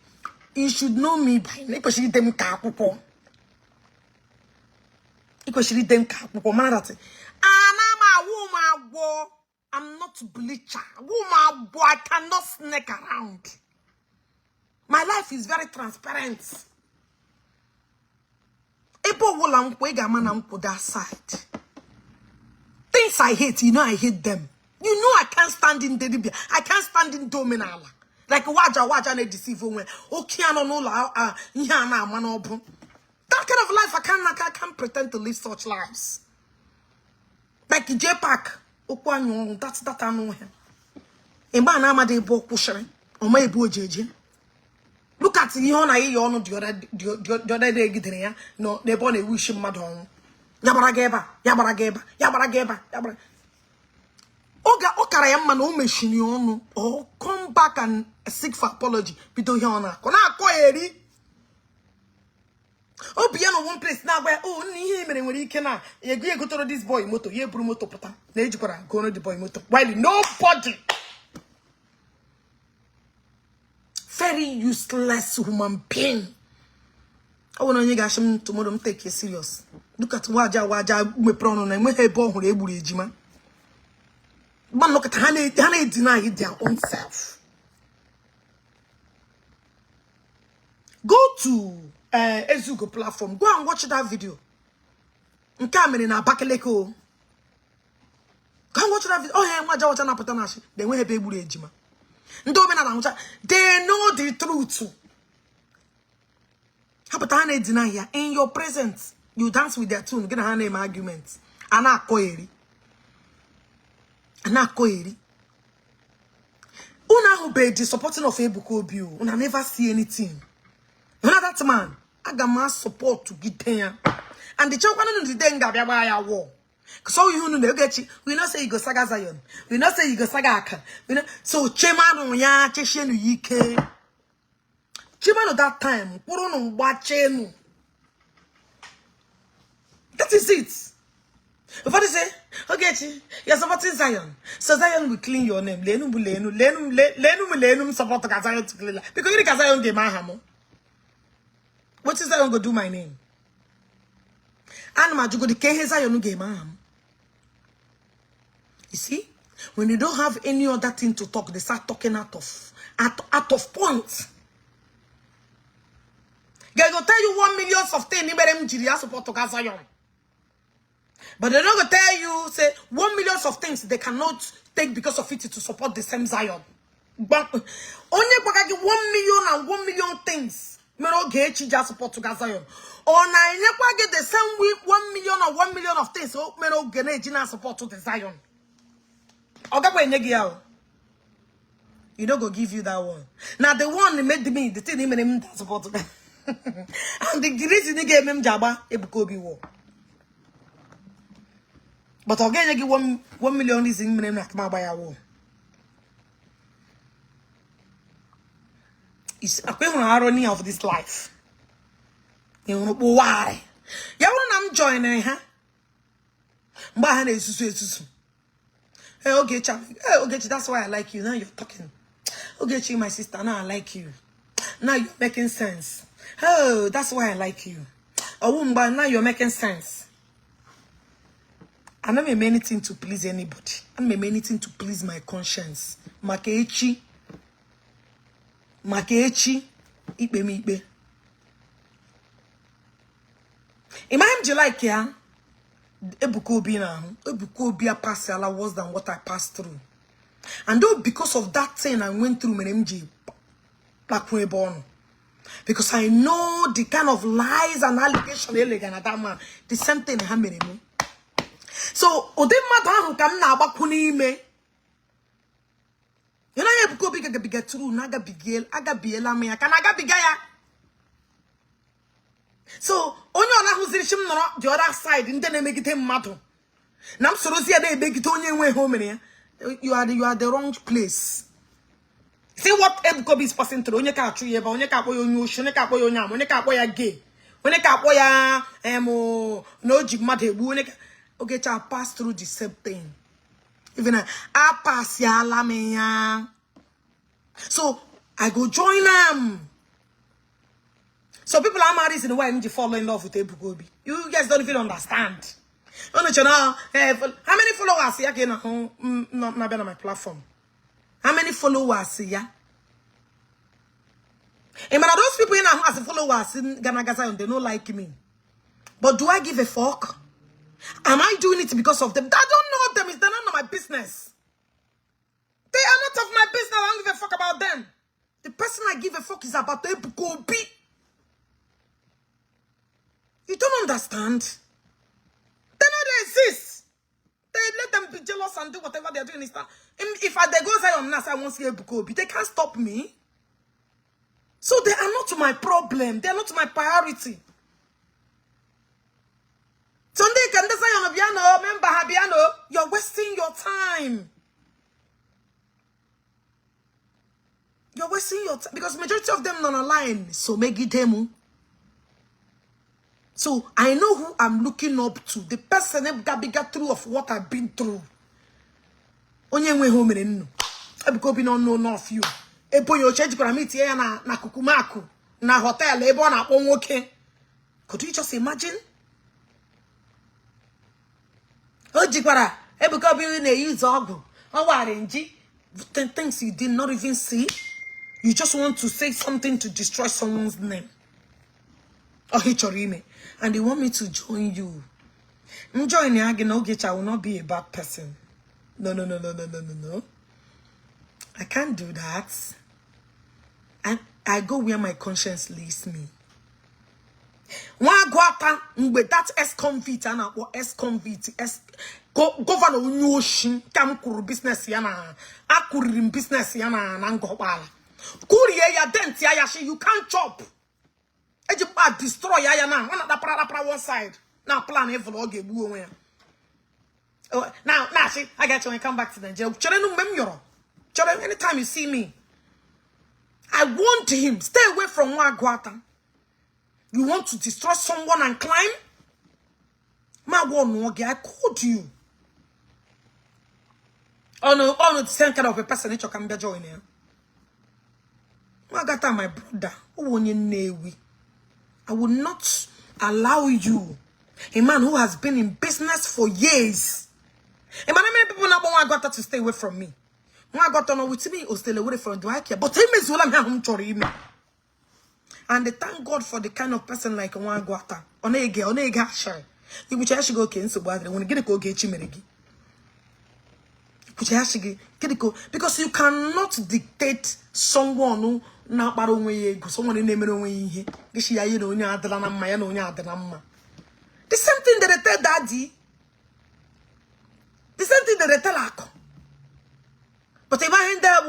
You should know me by name. I'm not bleacher. Woman, boy, I cannot sneak around. My life is very transparent. That side. Things I hate, you know I hate them. You know I can't stand in Deribia. I can't stand in Omenala. Like waja ne deceive when Okiano no la nyana manobu. That kind of life I can't pretend to live such lives. Like J Park, Okwanyo, that's that I know him. A man amade bo kushere, or my bo jeje. Look at the honor you know the other day getting no, they born a wish him madon. Yabarageba. Oga Okarayama no machine or come back and seek for apology. Bito Yana. Kona Koeri. Oh, piano one place now where ni him and when he can ye go to this boy moto, ye brumoto pata. Nejupara, go to the boy moto. While nobody. Very useless human being. I want to gash him tomorrow take you serious. Look at waja me prono na me hebo hu eburu ejima. Man, look at how they deny their own self. Go to Ezugo platform. Go and watch that video. In Abakaleko. Go and watch that video. Oh, hey, watch an apatanashi. They will have baby ejima. They know the truth. Hapatane deny ya. In your presence, you dance with their tune. Get a name arguments. Ana koeri. Una who be the supporting of Bukobi, una never see anything. You know that man, I got my support to get there. And the children of the denga be a war. So you know Ogechi, we not say you go saga Zion. We not say you go saga Aka. We not so Chemano ya Cheshenu Yike. Chemano that time, Purono Wachenu. That is it. What is it? Okay, Ogechi, you're supporting Zion. So Zion will clean your name. Lenum support Zion to clean. Because you think Zion get my hammer. What is Zion go do my name? And my jugo the K Zion get my ham. You see? When they don't have any other thing to talk, they start talking out of point. They go tell you 1 million of things, you support to Zion. But they're not going to tell you, say, 1 million of things they cannot take because of it to support the same Zion. But only 1 million and 1 million things. Ogechi just support to Zion. Or now you get the same 1 million or 1 million of things. So Ogechi support to the Zion. You don't go give you that one. Now the one they made me, the thing he made him support to. And the reason he gave him Jabba, Ebukobi war. But again, you give 1 million is in name at my buyer war. It's a question irony of this life. You know why? You want I'm joining, huh? Mbahane is hey, Ogechi, hey, Ogechi, that's why I like you. Now you're talking. Ogechi, my sister, now I like you. Now you're making sense. Oh, that's why I like you. Oh, now you're making sense. I don't make anything to please anybody. I don't make anything to please my conscience. Makechi, ikbe. Imagine you like ya. Ebukobi passed a lot worse than what I passed through. And though because of that thing I went through, because I know the kind of lies and allegations that man, the same thing happened to me. So, Odemma kam na agbakuni ime. You know Ebukobi ga biga true naga biela me aka naga bigaya. So, onye ona huziri shim no the other side nde na megite mmadu. Na msorozi ya na ebegite onye nwe home ne. You are the wrong place. See what Ebukobi is passing through. Onye ka achu yeba, onye ka akpo onye osho, onye ka akpo onye am, onye ka akpo ya gay. Onye ka akpo ya no jig mad egbu, onye ka Ogechi, I pass through the same thing. Even I pass ya me ya. So I go join them. So people are married in the way you fall in love with Ebukobi. You guys don't even understand. On the channel, how many followers see again not on my platform? How many followers see ya? And when those people in as followers in Ghana, they don't like me. But do I give a fuck? Am I doing it because of them? I don't know them. It's none of my business. They are not of my business. I don't give a fuck about them. The person I give a fuck is about Ebukobi. You don't understand. They know they exist. They let them be jealous and do whatever they're doing. If they go say on Nas, I won't see Ebukobi. They can't stop me. So they are not my problem. They are not my priority. Sunday can say on a piano, member Habiano, you're wasting your time. You're wasting your time because majority of them not online. So make it demo. So I know who I'm looking up to. The person that got through of what I've been through. Onye nwe home no. Ebukobi no know of you. Ebo yo change kwa meet here na kukumaku na hotel ebo na akpọ nwoke. Could you just imagine? Ojikwara Ebukobi na use ogwu. Owarenji things you did not even see. You just want to say something to destroy someone's name. Or hichorime. And they want me to join you. I'm joining again. Ogechi, I will not be a bad person. No. I can't do that. I go where my conscience leads me. That ex-convict and ex-convict, governor Unyoshin, Kamkuru business yana, Akurim business yana, Nangopala. Kuriya ya dent ya yashi, you can't chop. Ejipa destroy ya na. One of the one side. Now plan evil oge buo. Now she, I get you when I come back to Nigeria. Anytime you see me, I want him. Stay away from Wagwata. You want to destroy someone and climb? I called you. Oh no, the same kind of a person that you can be joining. Magata, my brother, I will not allow you, a man who has been in business for years. And many people now want to stay away from me. I got to know with me or stay away from do I care? But him is what I'm here. And they thank God for the kind of person like Wangwata. Onega share. You which I should go against the water when you get a go get chimerigi. Because you cannot dictate someone who now someone in the the same thing that they tell daddy. The same thing that they tell Ako. But if I end there,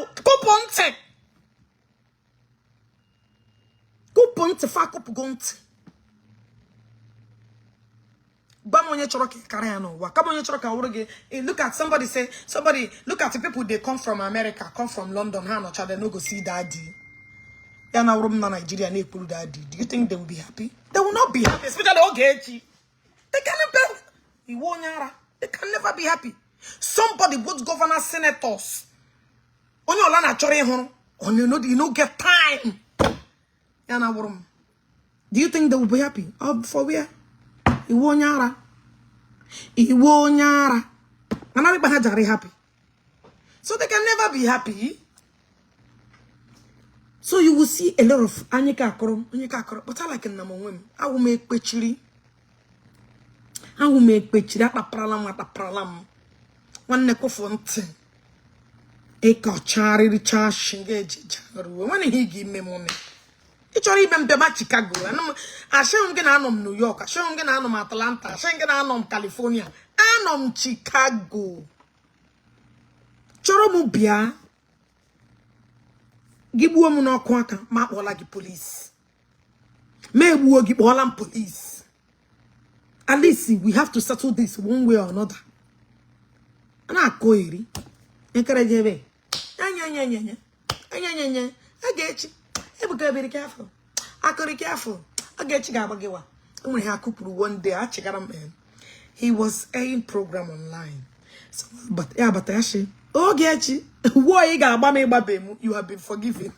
go ponte fa kopu gonte. Look at somebody say, look at the people they come from America, come from London, they no go see daddy. They are now Nigeria, daddy. Do you think they will be happy? They will not be happy, especially Ogechi. They cannot be. They can never be happy. Somebody, both governors, senators, on your land, you know, get time. Do you think they will be happy? Oh, for where? Iwonyara. And everybody are happy. So they can never be happy. So you will see a lot of Anyika Koro. But I like a number women. I will make pechiri. At a pralam. One neko fonte. Eka chari recharge engage. When he give me money. It's already been by Chicago. I show him Ganom New York. I show him Ganom Atlanta. I show him Ganom California. Anom Chicago. Choromubia. Give woman no quaka. Ma ola gi police. Me wo gi ola police. At least we have to settle this one way or another. Ana koiri. Encourage. Anya. Ogechi. Be careful. I could be careful. Ogechi Gabagewa. One day, I check out man. He was a program online. So, but actually, Ogechi, you have been forgiven.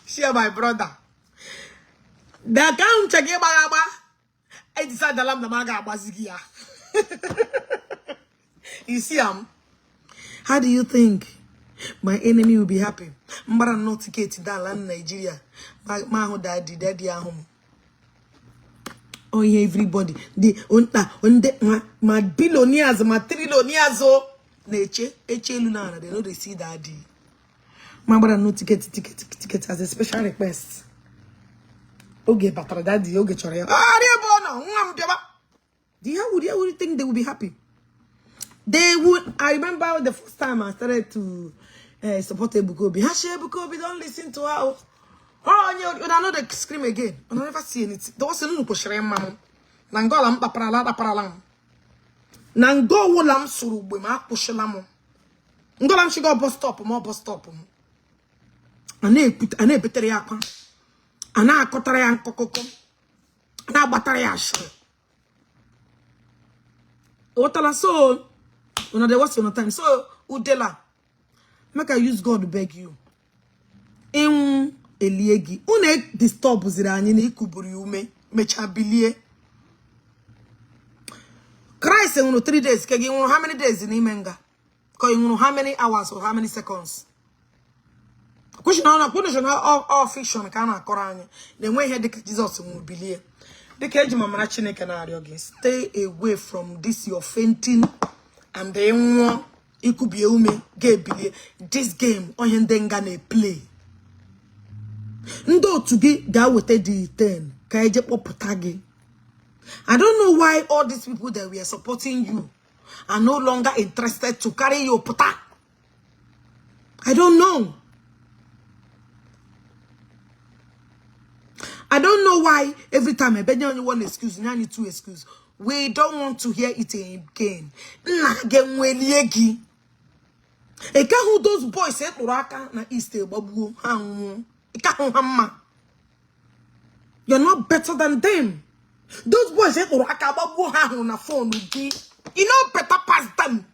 Share my brother. The account check I decided the lamb the maga bazigia. You see, how do you think my enemy will be happy? Mbara not ticket that land Nigeria. My daddy home. Oh yeah, everybody. My billionaires, my trillionaires, Eche Luna, they know they see daddy. My brother no ticket as a special request. Okay, but daddy, okay, chore. Do you think they will be happy? They would. I remember the first time I started to support Ebukobi. Ebukobi, don't listen to her. Oh, you don't know they scream again. I never see anything. There was a little push. Nangolam paparala. Nango wolam suru bema push lamo. Ngolam she go bus stop, more bus stop. Ane better yakon. Ana kotare an kokoko. Na batare ash. Otala so. There was no time. So Udele. Make I use God to beg you. Eliegi. Une disturb zirani ni kuburi ume. Mechabilie. Christ in 3 days. Kegi how many days in Imenga? Because how many hours or how many seconds? Question all fiction kana koranye. Then when he Jesus will believe. The cage mama chineke na ariogi. Stay away from this your fainting and then it could be this game on gonna play. Ndo to get with the D10. Kaije poputagi. I don't know why all these people that were supporting you are no longer interested to carry your puta. I don't know. I don't know why every time I beg you one excuse, you need two excuse. We don't want to hear it again. Eka who those boys said Uraka na Easter babu you're not better than them. Those boys said Uraka babu na phone. You know better past them.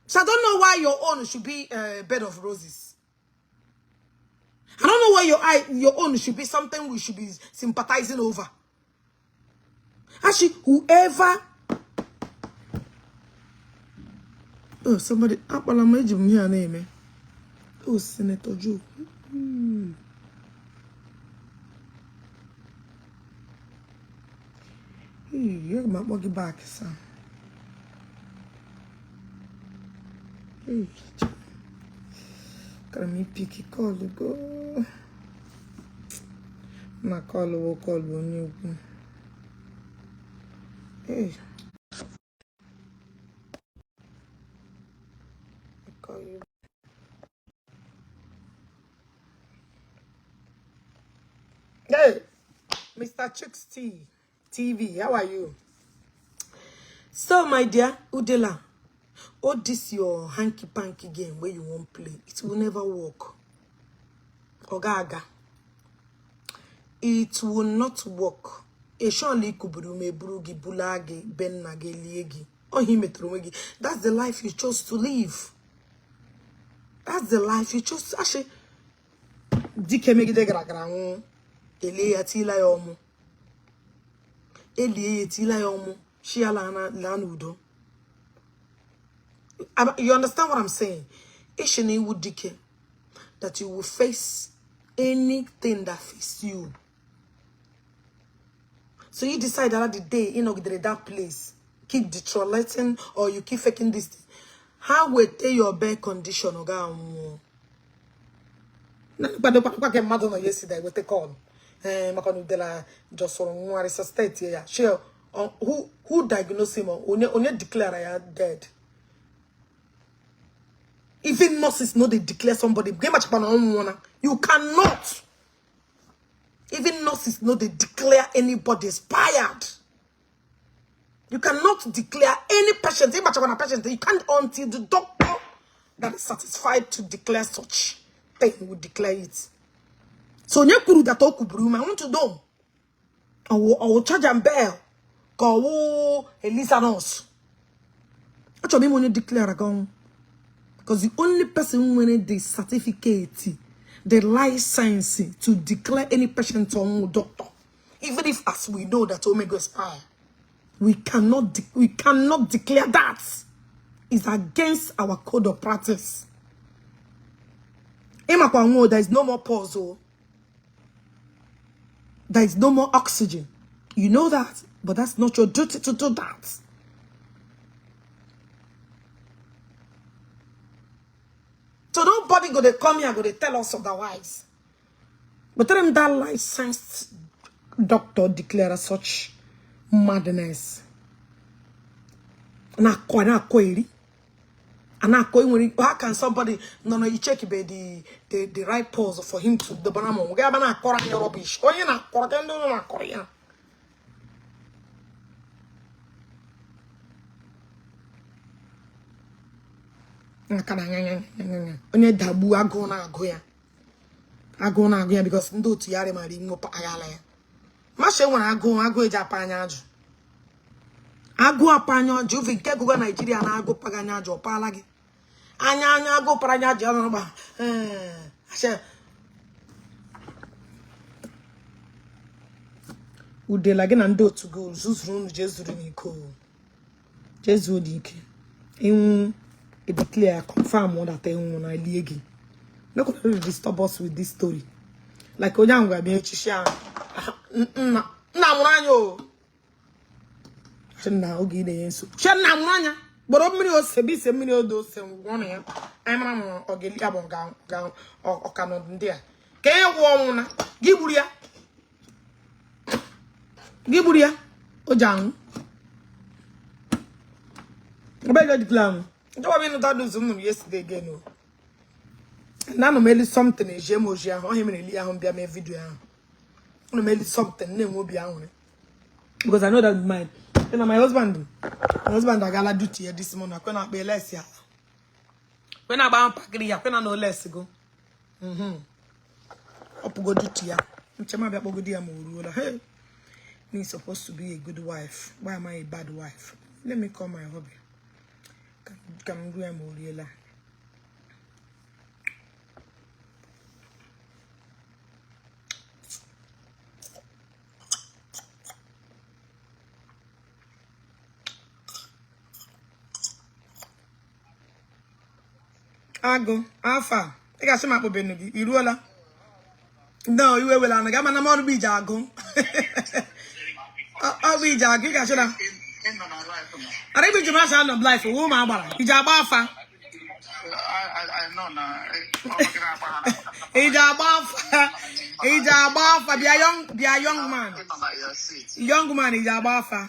So I don't know why your own should be a bed of roses. I don't know why your own should be something we should be sympathizing over. Actually, whoever. Oh, somebody. Oh, Senator Joe. You're my buggy back, son. Can me pick a call go? My call will call when you. Hey. I call you. Hey, Mr. Chicks TV, how are you? So, my dear Udele, all this your hanky-panky game where you won't play, it will never work. Ogaga. It will not work. Eshonli kuburume burugi bulage bennage liegi. Ohimetrumegi. That's the life you chose to live. That's the life you chose to actually. Dikemegi de gragramu. Ele atila yomu. Ele atila yomu. Shialana lanudo. You understand what I'm saying? Ishini would dike that you will face anything that faces you. So you decide that the day you know that place, keep detrolling or you keep faking this thing. How will take your bad condition or go? But yesterday what they call Udele just from one state here. Sure, who diagnosed him or only declare I am dead. Even nurses know they declare somebody. You cannot. Even nurses know they declare anybody expired. You cannot declare any patient. You can't until the doctor that is satisfied to declare such thing will declare it. So nyekuru that I want to know. I will charge and bail. Go Elisa nurse. Actually, when you declare again. Because the only person who wanted the certificate, the license to declare any patient on doctor, even if as we know that Omega expire, we cannot declare that. It's against our code of practice. There is no more pulse. There is no more oxygen. You know that, but that's not your duty to do that. So nobody go to come here, go to tell us otherwise. But tell them that licensed doctor declare such madness. How can somebody you check the right pose for him to the banana? Rubbish. Onye dabu agona agoya because ndo otu yare mari mo agala ya ma she nwere ago eji apanya aju ago apanya aju vi nke go Nigeria na ago paganya aju opala gi anya ago paranya aju no ba ashe Udele gi na ndo otu go zuzuru unu jezuru n'iko jezu di ike it declare confirm that they want to league. Not going to disturb us with this story. Like Ojanga be chisha. Na muranyo. Shena ogi de yensu. Shena muranya. But omri o sebi se mini o do se won ya. Ai mama ogeli abon ga o kanu ndia. Ke wo na giburia. Giburia Ojang. Obey the plan. I mean that do some yesterday again. Now no made something in Jemoja, or him in Elia home be a video. No made something, name will be on. Because I know that my husband I got duty this morning. I cannot be less ya. When I bound Pagri, I cannot no less go. Up go duty ya. Hey, me supposed to be a good wife. Why am I a bad wife? Let me call my hobby. Come do Moriela. Ago, Alpha. I got some apple bendy. Iruola. No, you will on the gamma more be jago. I'll be jago. You got I think we just have no blind for woman. Ijabafa. I know now. Ijabafa. Be a young man. Young man, Ijabafa.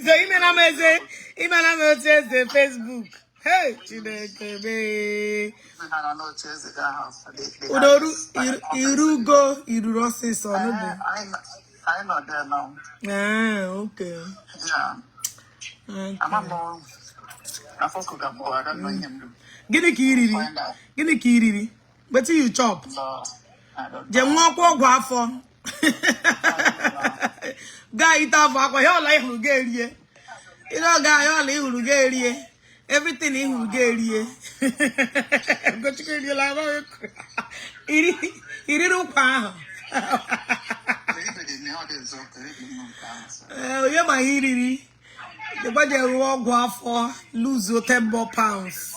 So email the Facebook. Hey, Irugo, Irurose, so no. I know there now. Ah, okay. Yeah. Okay. I'm a more. I forgot more. I don't know him. Gini kiriri. But you chop. No, I don't Je know. Guafo. Guy eat off aqua. You're like Hungarian. You know, guy, you're like Hungarian. Everything in Hungarian. Go to get your life. It don't pound. You're my Iri. The body will go for lose your 10 more pounds.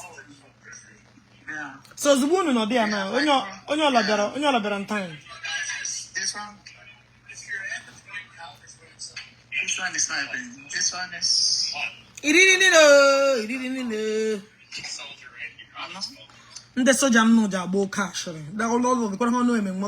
Yeah. So the wound not there now. On your labyrinth time. This one. This one is not even. This one is. It didn't know. The soldier no job cash. That all over because I know him.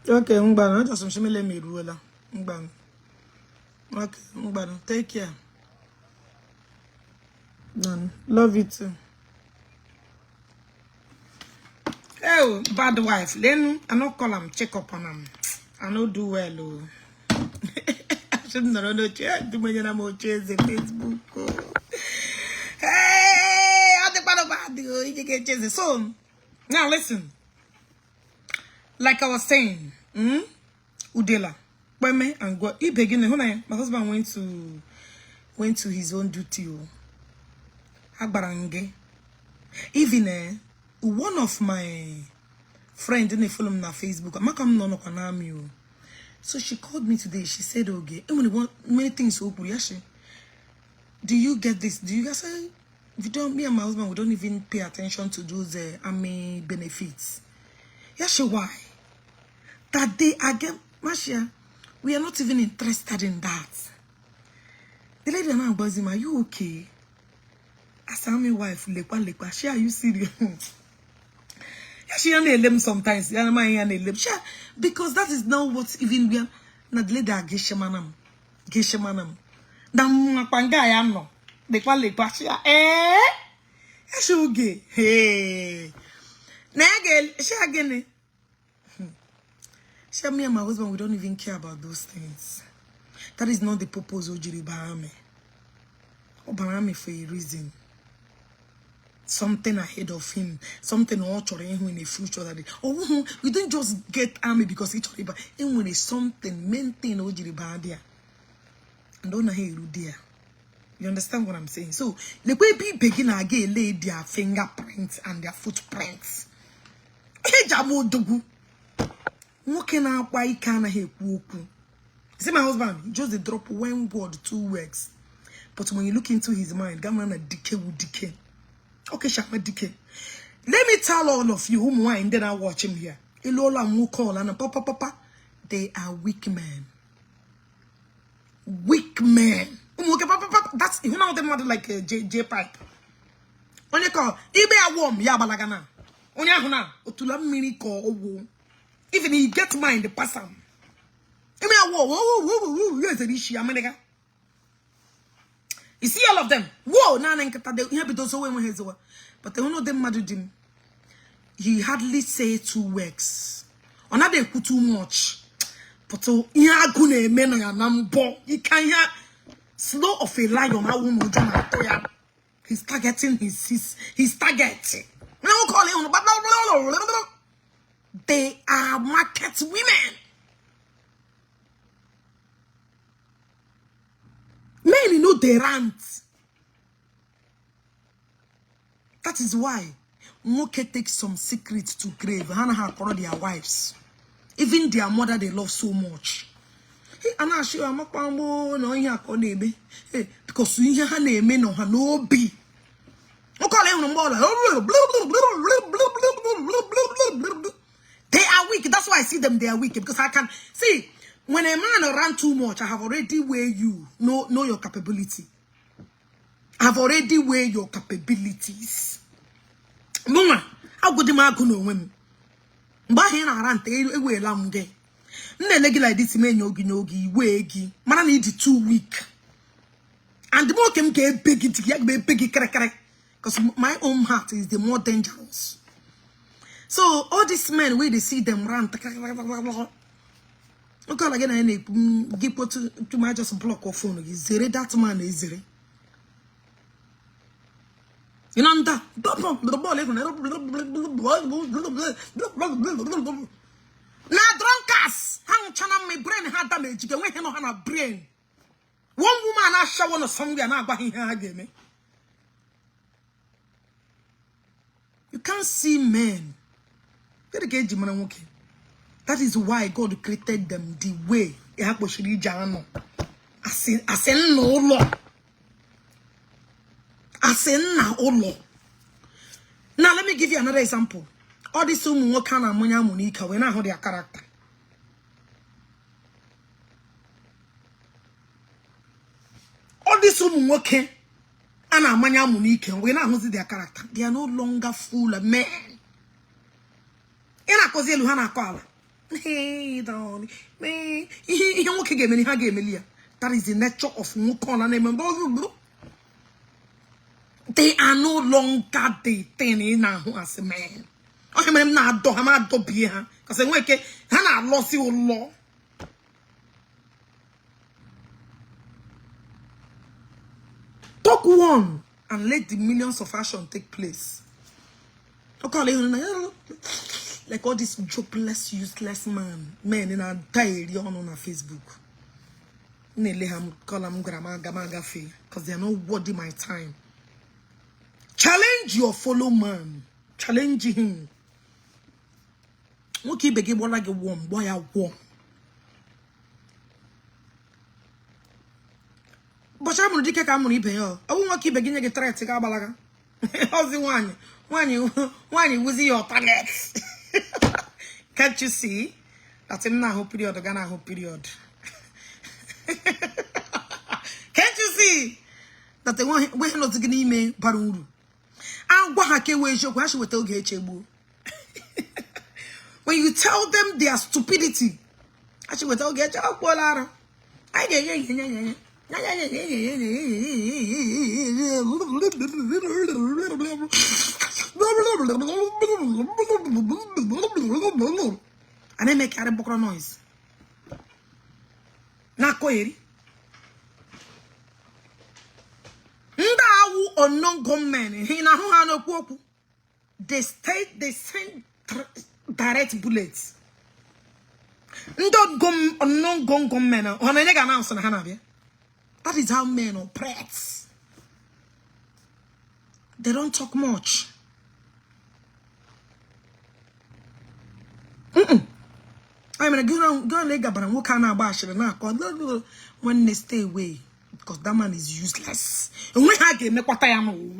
Okay, Ngbano, just some shimele me ruler. Ngbano. Okay, Ngbano, take care. None. Love you too. Oh, bad wife. Then I no call him, check up on him. I no do well. Oh. I shouldn't know check. Do me more chase the Facebook. Oh. Hey, I the bad bad. You get chase. So now listen. Like I was saying, Udele, Beme and go. He beginning. My husband went to his own duty. Agbarange. Even one of my friends didn't follow me on Facebook. I'm come no no. So she called me today. She said, "Okay, many things so good. Do you get this? Do you guys say we don't? Me and my husband we don't even pay attention to those army benefits. Yes, why? That day again, Marcia, we are not even interested in that. The lady now buzzing, are you okay? As I'm my wife, lekwa, she are you serious? Yeah, she only them sometimes. Yeah, because that is not what even we are. Not the lady geshemanam. Na mwapanga ya no. Lekwa, she yeah, she okay. Hey, na she again. Me and my husband, we don't even care about those things. That is not the purpose of Ojiri Bahame. Bahame for a reason. Something ahead of him. Something in the future. That we don't just get army because it's but when it's something, main thing Ojiri Bahame. And don't know how you understand what I'm saying? So, the way people begin again lay their fingerprints and their footprints. What now why can't I help you? See my husband, he just drop one word, 2 words. But when you look into his mind, Gamana decay will decay. Okay, Shama decay. Let me tell all of you whom I ended up watching here. Ilola Mukol and Papa, they are weak men. Weak men. That's you know them like a J pipe. On your call, Ibe a warm, Yabalagana. On your huna, Otula mini call. Even he get mind the pass him. Yes, Ishi, America. You see all of them. Whoa, now they here be so when he's over. But they don't know them mad him. He hardly say 2 words. Or not they put too much. But so Iagune men and number. You can hear slow of a lion. I won't know. He's targeting his target. Now call him. They are market women. Men, you know, they rant. That is why Moke takes some secrets to grave. Hana have called their wives. Even their mother they love so much. Hey, Anna, she am a no here call name. Hey, because we hear her name no her no be. They are weak. That's why I see them. They are weak because I can see when a man run too much. I have already weighed you. Know your capability. I have already weighed your capabilities. Mama, how good am I going to win? But here I run. They will lam gay. Nne like this man yogi wegi. Man, I need 2 week. And the more can get big into big correct. Because my own heart is the more dangerous. So all these men where they see them run. Look at again and give to my just block or phone. Is there that man is there? You know that now drunkards hang channel my brain had damage. You can wait him on a brain. One woman I show on somewhere now by here again. You can't see men. That is why God created them the way Now let me give you another example. All these women kind of monica when I hold their character. All these women working and amanya monica when I hold their character. They are no longer full of men. Ina kozi luhana kwala. Hey, darling. Me, he won't get me. That is the nature of Mukona name. They are no longer dating now as a man. I'm not do I'm do be her. Because I wake Hannah lost your law. Talk one and let the millions of action take place. Like all this jobless, useless men in a diary on Facebook. Because they are not worthy my time. Challenge your fellow man. Challenge him. What keep again like a warm boy a warm. But I'm gonna take a money pay. I won't keep beginning to try to take a balaga. How's the one? When you was your target. Can't you see? That's in now period, Ghana whole period. Can't you see that they want not to give me Baruru? And what I can wait your question with Ogechi Okeke. When you tell them their stupidity, actually with Ogechi Okeke, I get and then make a background noise. Na koeri. Ndawu unknown gunmen. Hina hu hano kwoku. They send direct bullets. Ndo gun unknown gunmen. Hana nega announce na hana bia. That is how men operate. They don't talk much. I mean, go leg up and walk on bash when they stay away because that man is useless. And we have to make what I am.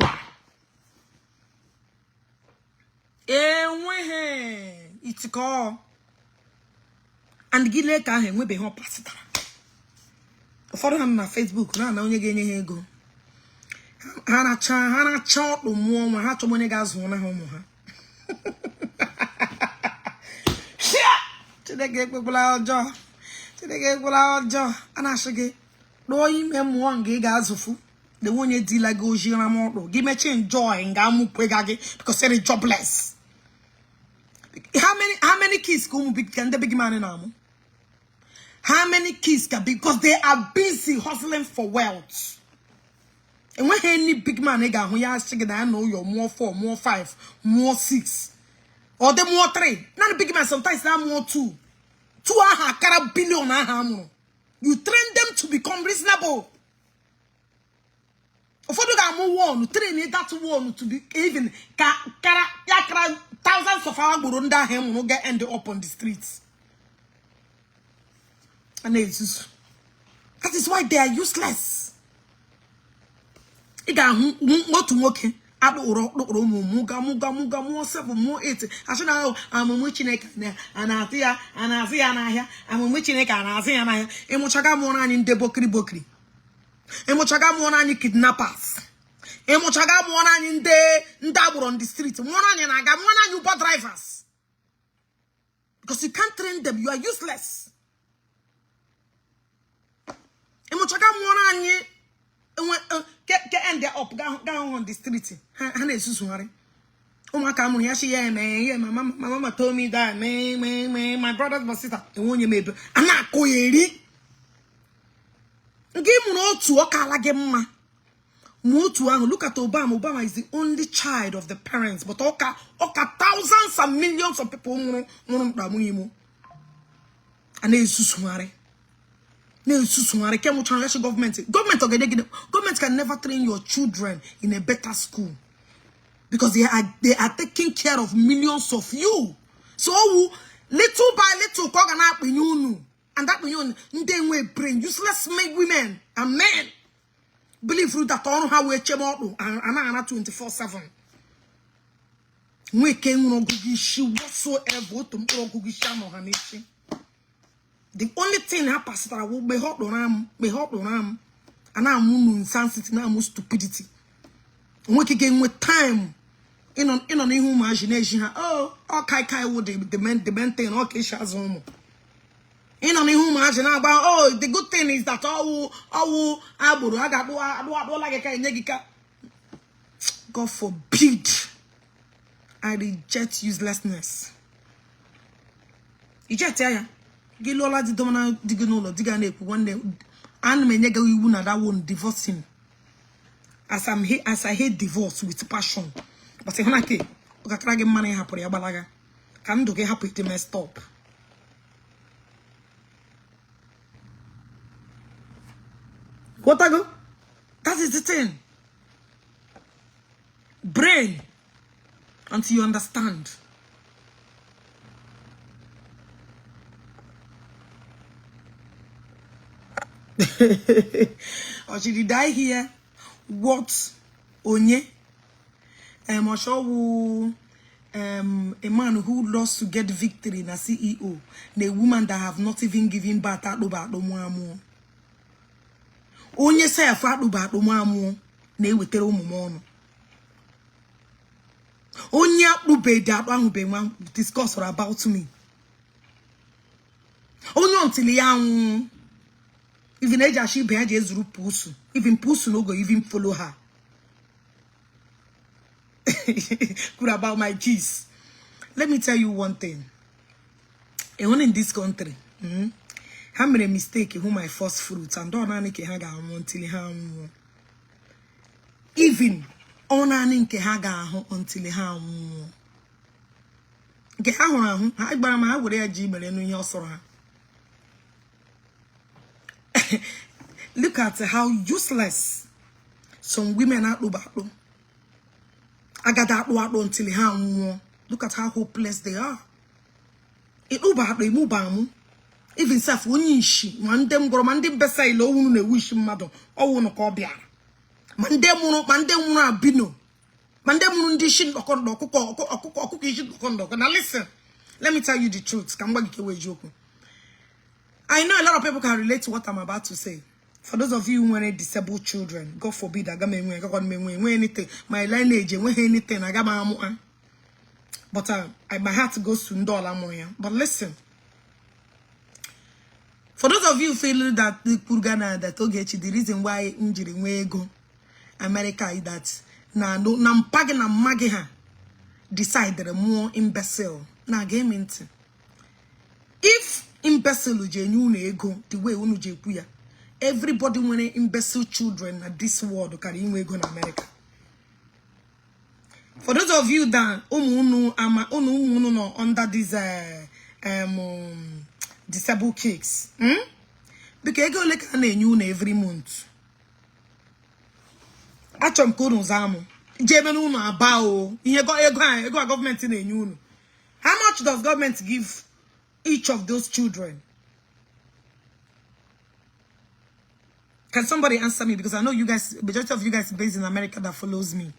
It's called and give later and we be home pass it. Follow him on Facebook. Now you get go. Hana chat no more. My heart to money guys wanna home. Today get people out jaw. Today get people out jaw. And I should get no you men one gig as of food. The one you deal like Ojiramoro. Give me enjoy and because they're jobless. How many kids can the big man in arm? How many kids can because they are busy hustling for wealth. And when any big man who you ask I know you're more 4, more 5, more 6. Or the more 3. Not a big man, sometimes they're more 2. 2 billion. You train them to become reasonable. If you got train that one to be even thousands of our Burunda him will get end up on the streets. And that is why they are useless. Iga what to work muga more 7 more 8. I should know I'm a muchinek and Attire and Asiana. I'm a muchinek and Asiana. Emochaga mona in the bokri. Emochaga mona in kidnappers. Emochaga mona in the ndabur on the street. Mona in aga mona Uber drivers. Because you can't train them, you are useless. Emochaga mona in get end there up down on the street. Hana Susuari. Oh my God, yeah, man, my mama told me that, man, my brothers, my sister, the one you made. I'm not going. Give no to Okala Gemma. Look at Obama. Obama is the only child of the parents, but Oka thousands and millions of people. And they Susuari. Government can never train your children in a better school because they are taking care of millions of you. So little by little, and that they will bring useless men and men believe through that on how we chemo and 24/7. We can no Ishi whatsoever to Ogechi Hanishi. The only thing happens that I will be hot on and I'm insanity, now stupidity. And we can with time in on imagination. Oh, kai would the men thing, okay, Shazom. In on imagine about oh, the good thing is that God forbid I reject uselessness. Ijele ya. Gilola di domana digunolo digane one day and me nyega wiwu na that one divorce him as I hate divorce with passion but honake okakra ge mane hapuri ya balaga kan do ge happy to mess stop what I go that is the thing brain until you understand. Or should he die here? What onye? A man who lost to get victory na CEO. A woman that have not even given birth at the muamu. Onye say a fat about the muamu. Ne we tell mumono. Onye ube that one be one discuss about me. Onye until young. Even Eja behind his group pusu. Even pusu no go even follow her. Good about my keys. Let me tell you one thing. And one in this country, how many mistake who my first fruits and don't any haga until ham. Even on any haga until ham. Get how I buy my would I Gmail and your sorrow. Look at how useless some women are. I got that word until how. Look at how hopeless they are. It move even self when Ishi, man them go man them best say low no wish mother or no cobia. Man them bino. Man them dishin or cookie. Now listen, let me tell you the truth. Come back away joking. I know a lot of people can relate to what I'm about to say. For those of you who want disabled children, God forbid, I got me anything. My lineage, when anything, I got my but my heart goes to Ndola. But listen, for those of you feeling that the Kurgana, that Ogechi, the reason why injury may go, America is that na mpagi na mmagi ha decided more imbecile. Na game into. If imbecile unu ego the way unu je everybody want imbecile children at this world can inwe ego in America. For those of you that unu no under these disabled kids, because ego like na enyu na every month. Achom ko unu zamu. Jebe unu aba o. Ihe ego government na enyu unu. How much does government give each of those children? Can somebody answer me? Because I know you guys, majority of you guys based in America that follows me.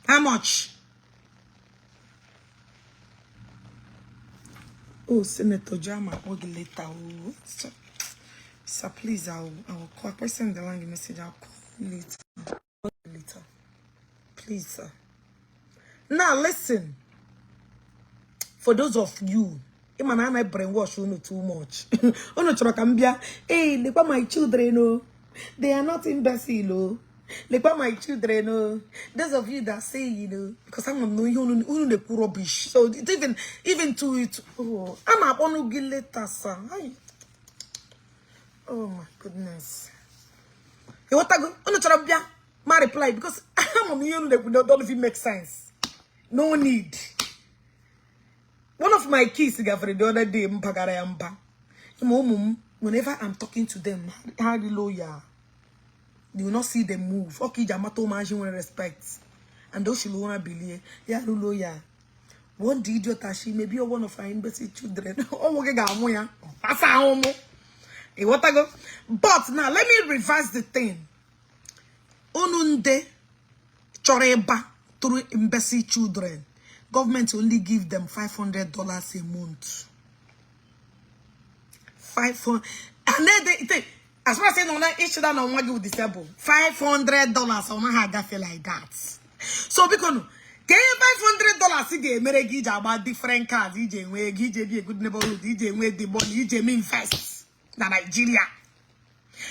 How much? Oh, Senator Jama, later. Oh, so please, I'll call. I send the line message. I'll call later. Please, sir. Now listen. For those of you, I brainwash you too much. Hey, look at my children, oh. They are not imbecile, look at my children, oh. Those of you that say, you know, because I'm not you the rubbish. So it's even to it. Oh, I'm up on later, sir. Oh my goodness. Hey, what I go? My reply because I'm on you that don't even make sense. No need. One of my kids the other day, whenever I'm talking to them, hallelujah, you will not see them move. Okay, Jamato imagine when respect. And those you wanna believe, yeah, hallelujah. One idiot she maybe you're one of our embassy children. Oh, okay, what I go? But now let me reverse the thing. Onunde choreba through embassy children. Government only give them $500 a month. 500, and then they as far as I know, each of them want to disable $500 on how that feel like that. So because $500 again, mere gija about different cars. EJ way, EJ be a good neighborhood. EJ way the money. EJ me invest na Nigeria.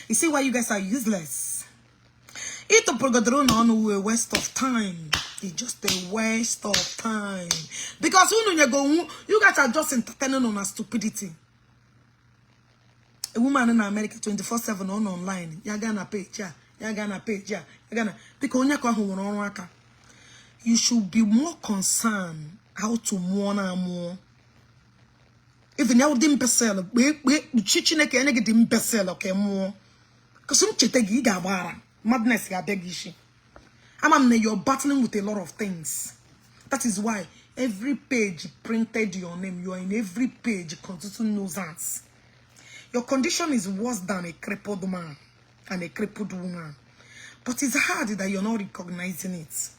You see why you guys are useless. It's a waste of time. It's just a waste of time. Because you guys are just entertaining on a stupidity. A woman in America 24/7 on online. You're gonna page, yeah. You're gonna page, yeah. You're gonna because you should be more concerned how to mourn and more. Even now, the imbecile, we chichineke and get imbecile, okay, more. Because some chitegi gabara. Madness, ya beg Ishi. You're battling with a lot of things. That is why every page printed your name. You are in every page, constituting nuisance. Your condition is worse than a crippled man and a crippled woman. But it's hard that you're not recognizing it.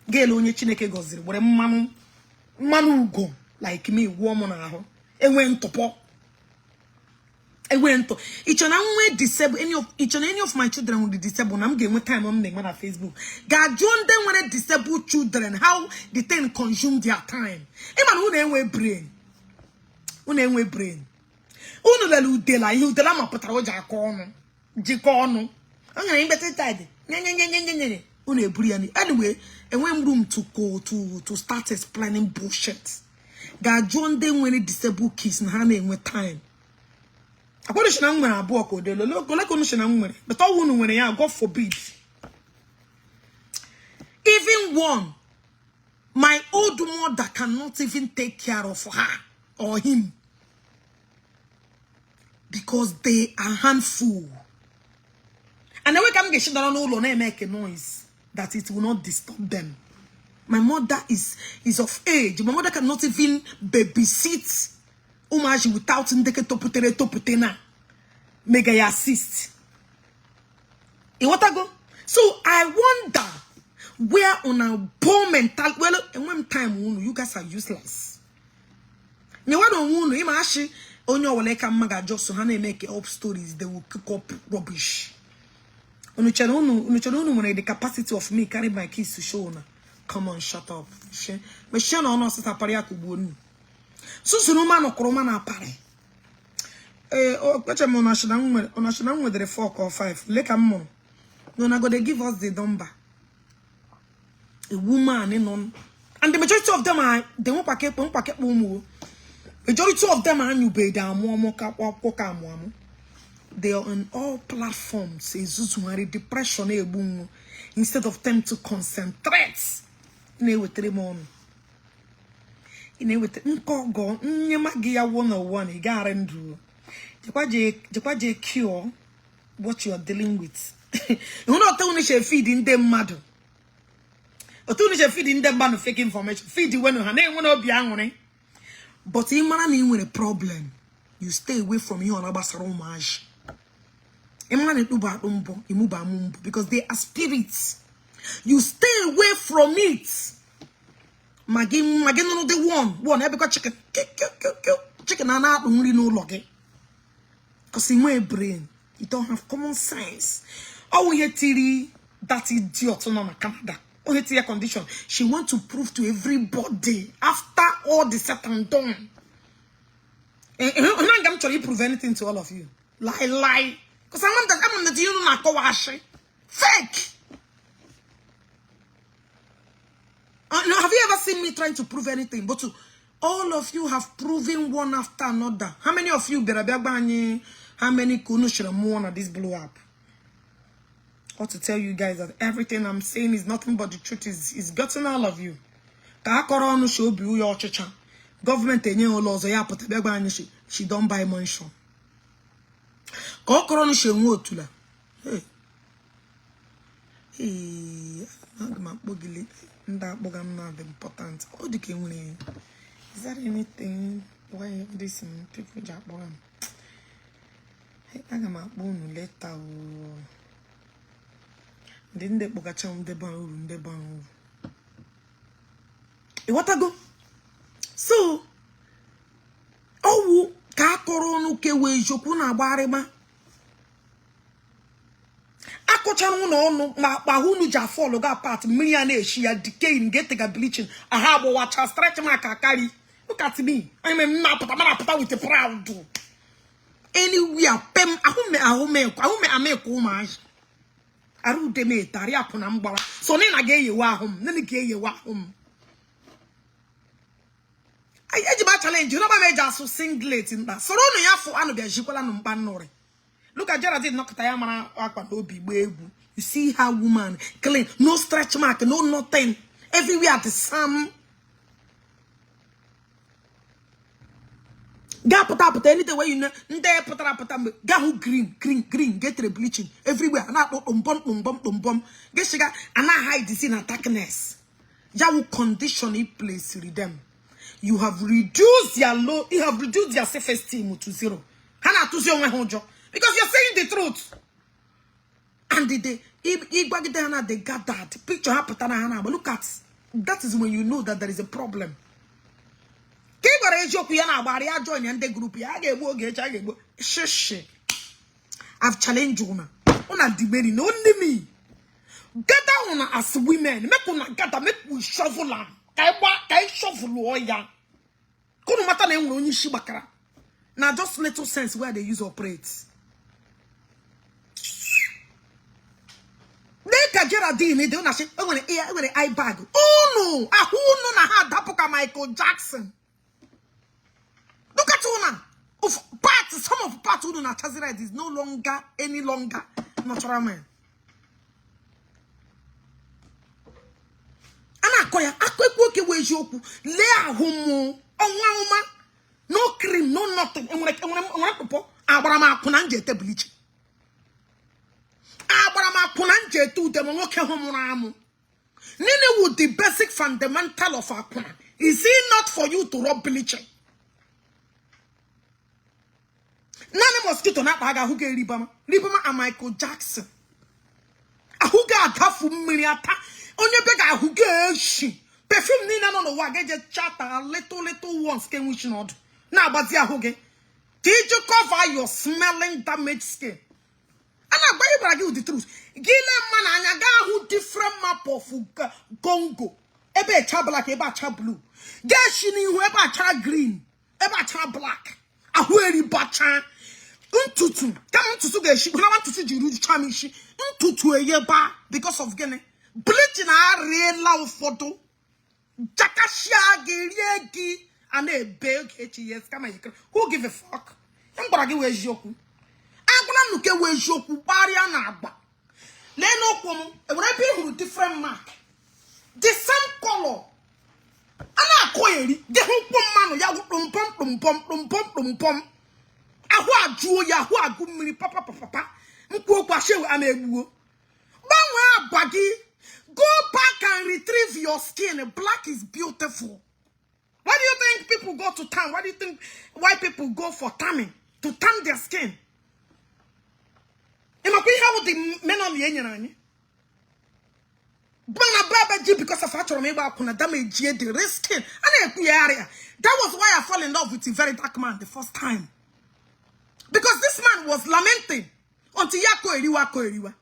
Girl, onye Chineke goziri, where manu go like me, woman aho. E went to po. I went to each and every disabled any of my children will be disabled. I'm getting time on the man on Facebook. God join them when disabled children, how the thing consume their time. Even who they wear brain. Who they wear brain. Uno la Udele, you Udele ma potaroja kono. Jikono. I'm going to tide. Une briani. Anyway, and when room to go to start explaining bullshit. God join them when disabled kids and hand with time. I got to know when I bought Udele. Look, like on but all one when I God forbid. Even one, my old mother cannot even take care of her or him because they are handful. And then we can get shit down all on and make a noise that it will not disturb them. My mother is of age. My mother cannot even babysit. Umaji without ndeke toputena mega assist. What I go? So I wonder where on a poor mental well in one time you guys are useless. You want to imashi on your like a maga just so hana make up stories they will cook up rubbish. Unuchano when the capacity of me carry my kids to show na. Come on, shut up. But she no no sister paria kubunu. So sunuma no kroma na pare. Kwacha mo na shina nwere 4 or 5. Leka mo. No, now go they give us the number. A woman, and the majority of them are they won't pack mumu. Majority of them are new bed they are on all platforms. Depression instead of them to concentrate. With Nkogo, Nyamagia 101, he got Andrew. The cure what you are dealing with. You not only she feeding them mad. Or only she feeding them band of fake information. Feed you when her name will be angry. But in man with a problem, you stay away from you on Abasaromage. Because they are spirits. You stay away from it. Magin no the one because chicken chicken and not only no loggy. Because in my brain, you don't have common sense. Oh, we Tiri, that idiot on Canada. Oh, it's your condition. She wants to prove to everybody after all the set and done. And I'm going to prove anything to all of you. Lie. Because I'm on the you not go fake. No, have you ever seen me trying to prove anything? But all of you have proven one after another. How many of you how many kunushiramu on this blow up? Or to tell you guys that everything I'm saying is nothing but the truth is gotten all of you. Government she don't buy mansion. Hey, that not important. Is that anything? Why have this people job? Hey, I got my bone letter. Didn't they book a chum the bone? What I go? So, oh, Kakoronu Kewe Jokuna Barema. No, Mahunu Jafolo got part millionaire. She had decaying, getting a bleaching. I have a watch, I stretch my kakari. Look at me. I'm a map with a proud. Anywhere, Pem, I make homage. I do de me, Tariapunamba. So then I gave you home, then I gave you home. I edge my challenge, you know, my major so singlet in that. So only you have for Anubia Jipola Numbanore. Look at Gerald did not Tayamana Aquadobi. You see how woman clean, no stretch mark, no nothing. Everywhere the same. Gap put anything where you know, Gahu green, get the bleaching everywhere. And I bum. Get sugar and I hide this in a darkness. Yahu condition it place with them. You have reduced your low, you have reduced your self-esteem to zero. Hana to zero because you're saying the truth. And they got that picture happened. But look at that is when you know that there is a problem. I've challenged you now. Only me. Gather on as women. Make una gather, make we shovel am. Kai shovel ya. Kono mata na enwo onyi shibakara. Now just little sense where they use operates. They Geraldine, they don't say, oh, when the eye bag. Oh no, who no na ha dapoka Michael Jackson. Look at you now. Of parts, some of parts who do not Tazira is no longer any longer natural man. Anakoya, akwepoke wejoku, lea homo, onwa no cream, no nothing. And when I popo, abrama kunanje te bleach. Abrama kunanje tu dem woke homo. Nene would the basic fundamental of our kuna. Is it not for you to rub bleaching? None mosquito not baga who get Libama and Michael Jackson. A who got tafu miniata on your beggar who get she. Perfume Nina no no wage just chatter little ones can wish not. Now, but ya hoge. Did you cover your smelling damaged skin? And I buy you the truth. Gila man and who different map of Congo. Ebe chablack, eba chablu. Gashini whoever cha green, eba cha black. A weary bacha. Ntutu. Come to the she. When I want to see you charming she. Ntutu a year bar because of gene. Bleaching a real love photo. Jakashia geriegi and a big yes. Come here. Who give a fuck? I'm gonna give a joke. I'm gonna look at where joke barrier. Leno come. When I pay with different mark. The same color. Ana koyeri. The whole man ya pum. Ahwa juo ya ahwa gumiri papa mko kwa shewe ameguo banwa bagi go back and retrieve your skin. Black is beautiful. Why do you think people go to town? Why do you think why people go for tanning to tan their skin? Ima kwi how the men on the enyanani bana baba ji because of actual me ba kuna damage the skin and area. That was why I fell in love with a very dark man the first time. Because this man was lamenting until yako eriwa.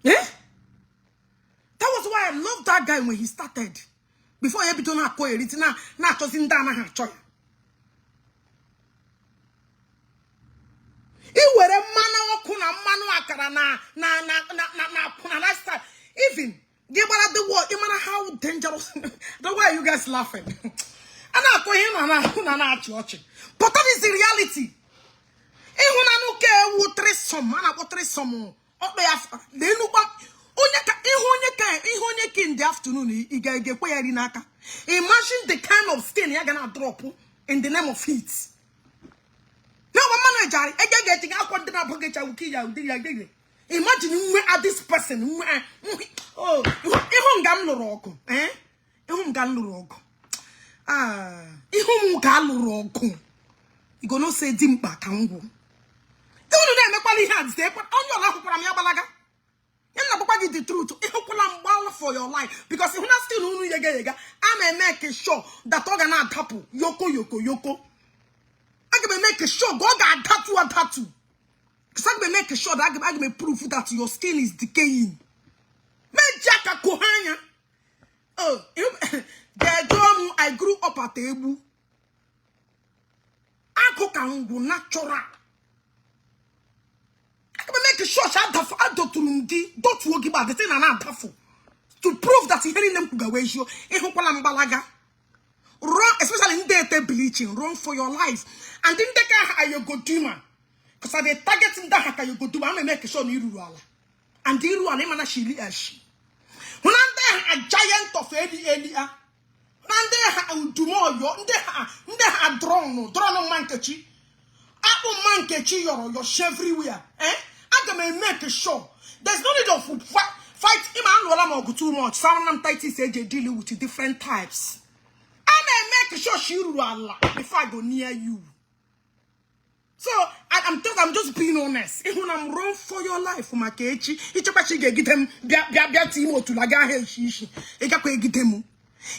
Yeah? That was why I loved that guy when he started. Before he began to eri na chosin dana ha choy. He were a man okuna manu akara na lifestyle. Even give out the word, no matter how dangerous. The way you guys laughing. And I go in and I watching. But that is the reality. In the afternoon, imagine the kind of skin you're gonna drop in the name of heat. No, man, imagine me at this person. Oh, ihun gamlorogo, eh? Ihun gamlorogo. Ah, ihun gamlorogo. You gonna say dimba kangu. Don't know them equally hands there, but on your life, I'm Yabalaga. You're not going to the truth. Ihun for your life because if you're not still who you I'm making sure that you're gonna tapu yoko. I'm gonna make sure God got tattoo. Because I'm gonna make sure that I'm gonna prove that your skin is decaying. Jaka kohanya. Oh, I grew up at Ebu. Ako kangu natural. I can make sure I don't work about the thing and I'm to prove that he hearing them kugawesho. Balaga. Run, especially in data bleaching, run for your life. And then take a you go do man. Because I the target in that you go do, I'm make sure you ruala. And the ruala man she Ishi. When I'm there a giant of Elia. And there do more yo, there drone mankechi. Apple mankechi your everywhere. Eh? I can make sure. There's no need of food fight him and go too much. Some tighty say they deal with different types. I make sure she ruala before I go near you. So I'm just being honest. If when I'm wrong for your life, for my kechi, it's about to get them timo to laga Ishi.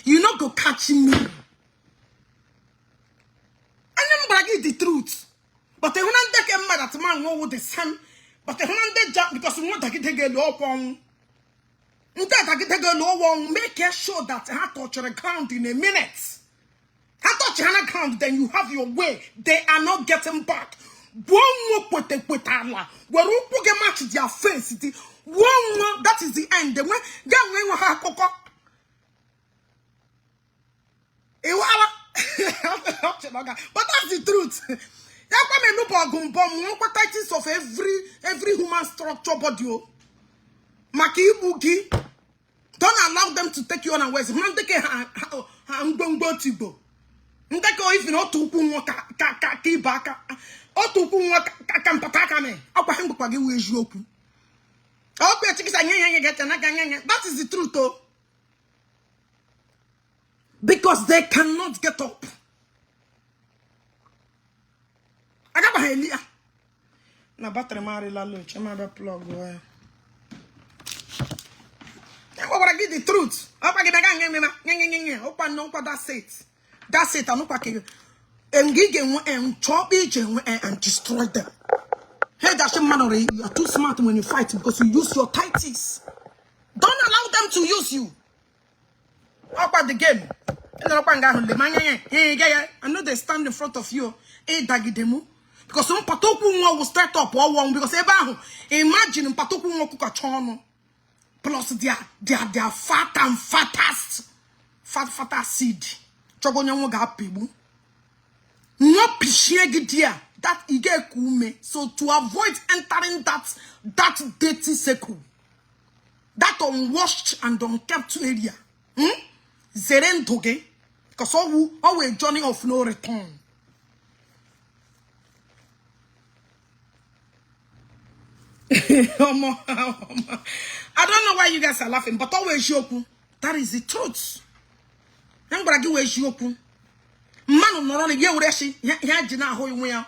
You're not gonna catch me. And I'm bragging the truth. But the one take a mad at man know the same. But the one they jump because you want to get a low one. Make sure that I touch your account in a minute. I touch your account, then you have your way. They are not getting back. One more put Allah. Where you get match their face. One more, that is the end. The way we have cocoa. But that's the truth. Of every human structure body. Maki buki. Don't allow them to take you on a ways. Man take I'm going to go. Ndako if not to ki baka. O to kampataka me. Apa hembu kwagi we joku. Okwe chikisa nyanya. That is the truth though. Because they cannot get up. Agaba helia. Na battery mari la lunch. I'm a plug. What I give the truth? Open no, that's it. That's it. I'm not packing. And chop each and destroy them. Hey, that's your man. You are too smart when you fight because you use your tighties. Don't allow them to use you. Open the game. I know they stand in front of you. Because some patoku will start up or one because imagine patoku kukachono plus their fat and fattest seed. Chogonyamu gapibu. No pishiegi dear that ige kume. So to avoid entering that dirty circle, that unwashed and unkept area, zeren toge, because always journey of no return. I don't know why you guys are laughing, but always yoku. That is the truth. I'm gonna give you yoku. Man, not only you reshi, ya jina ho you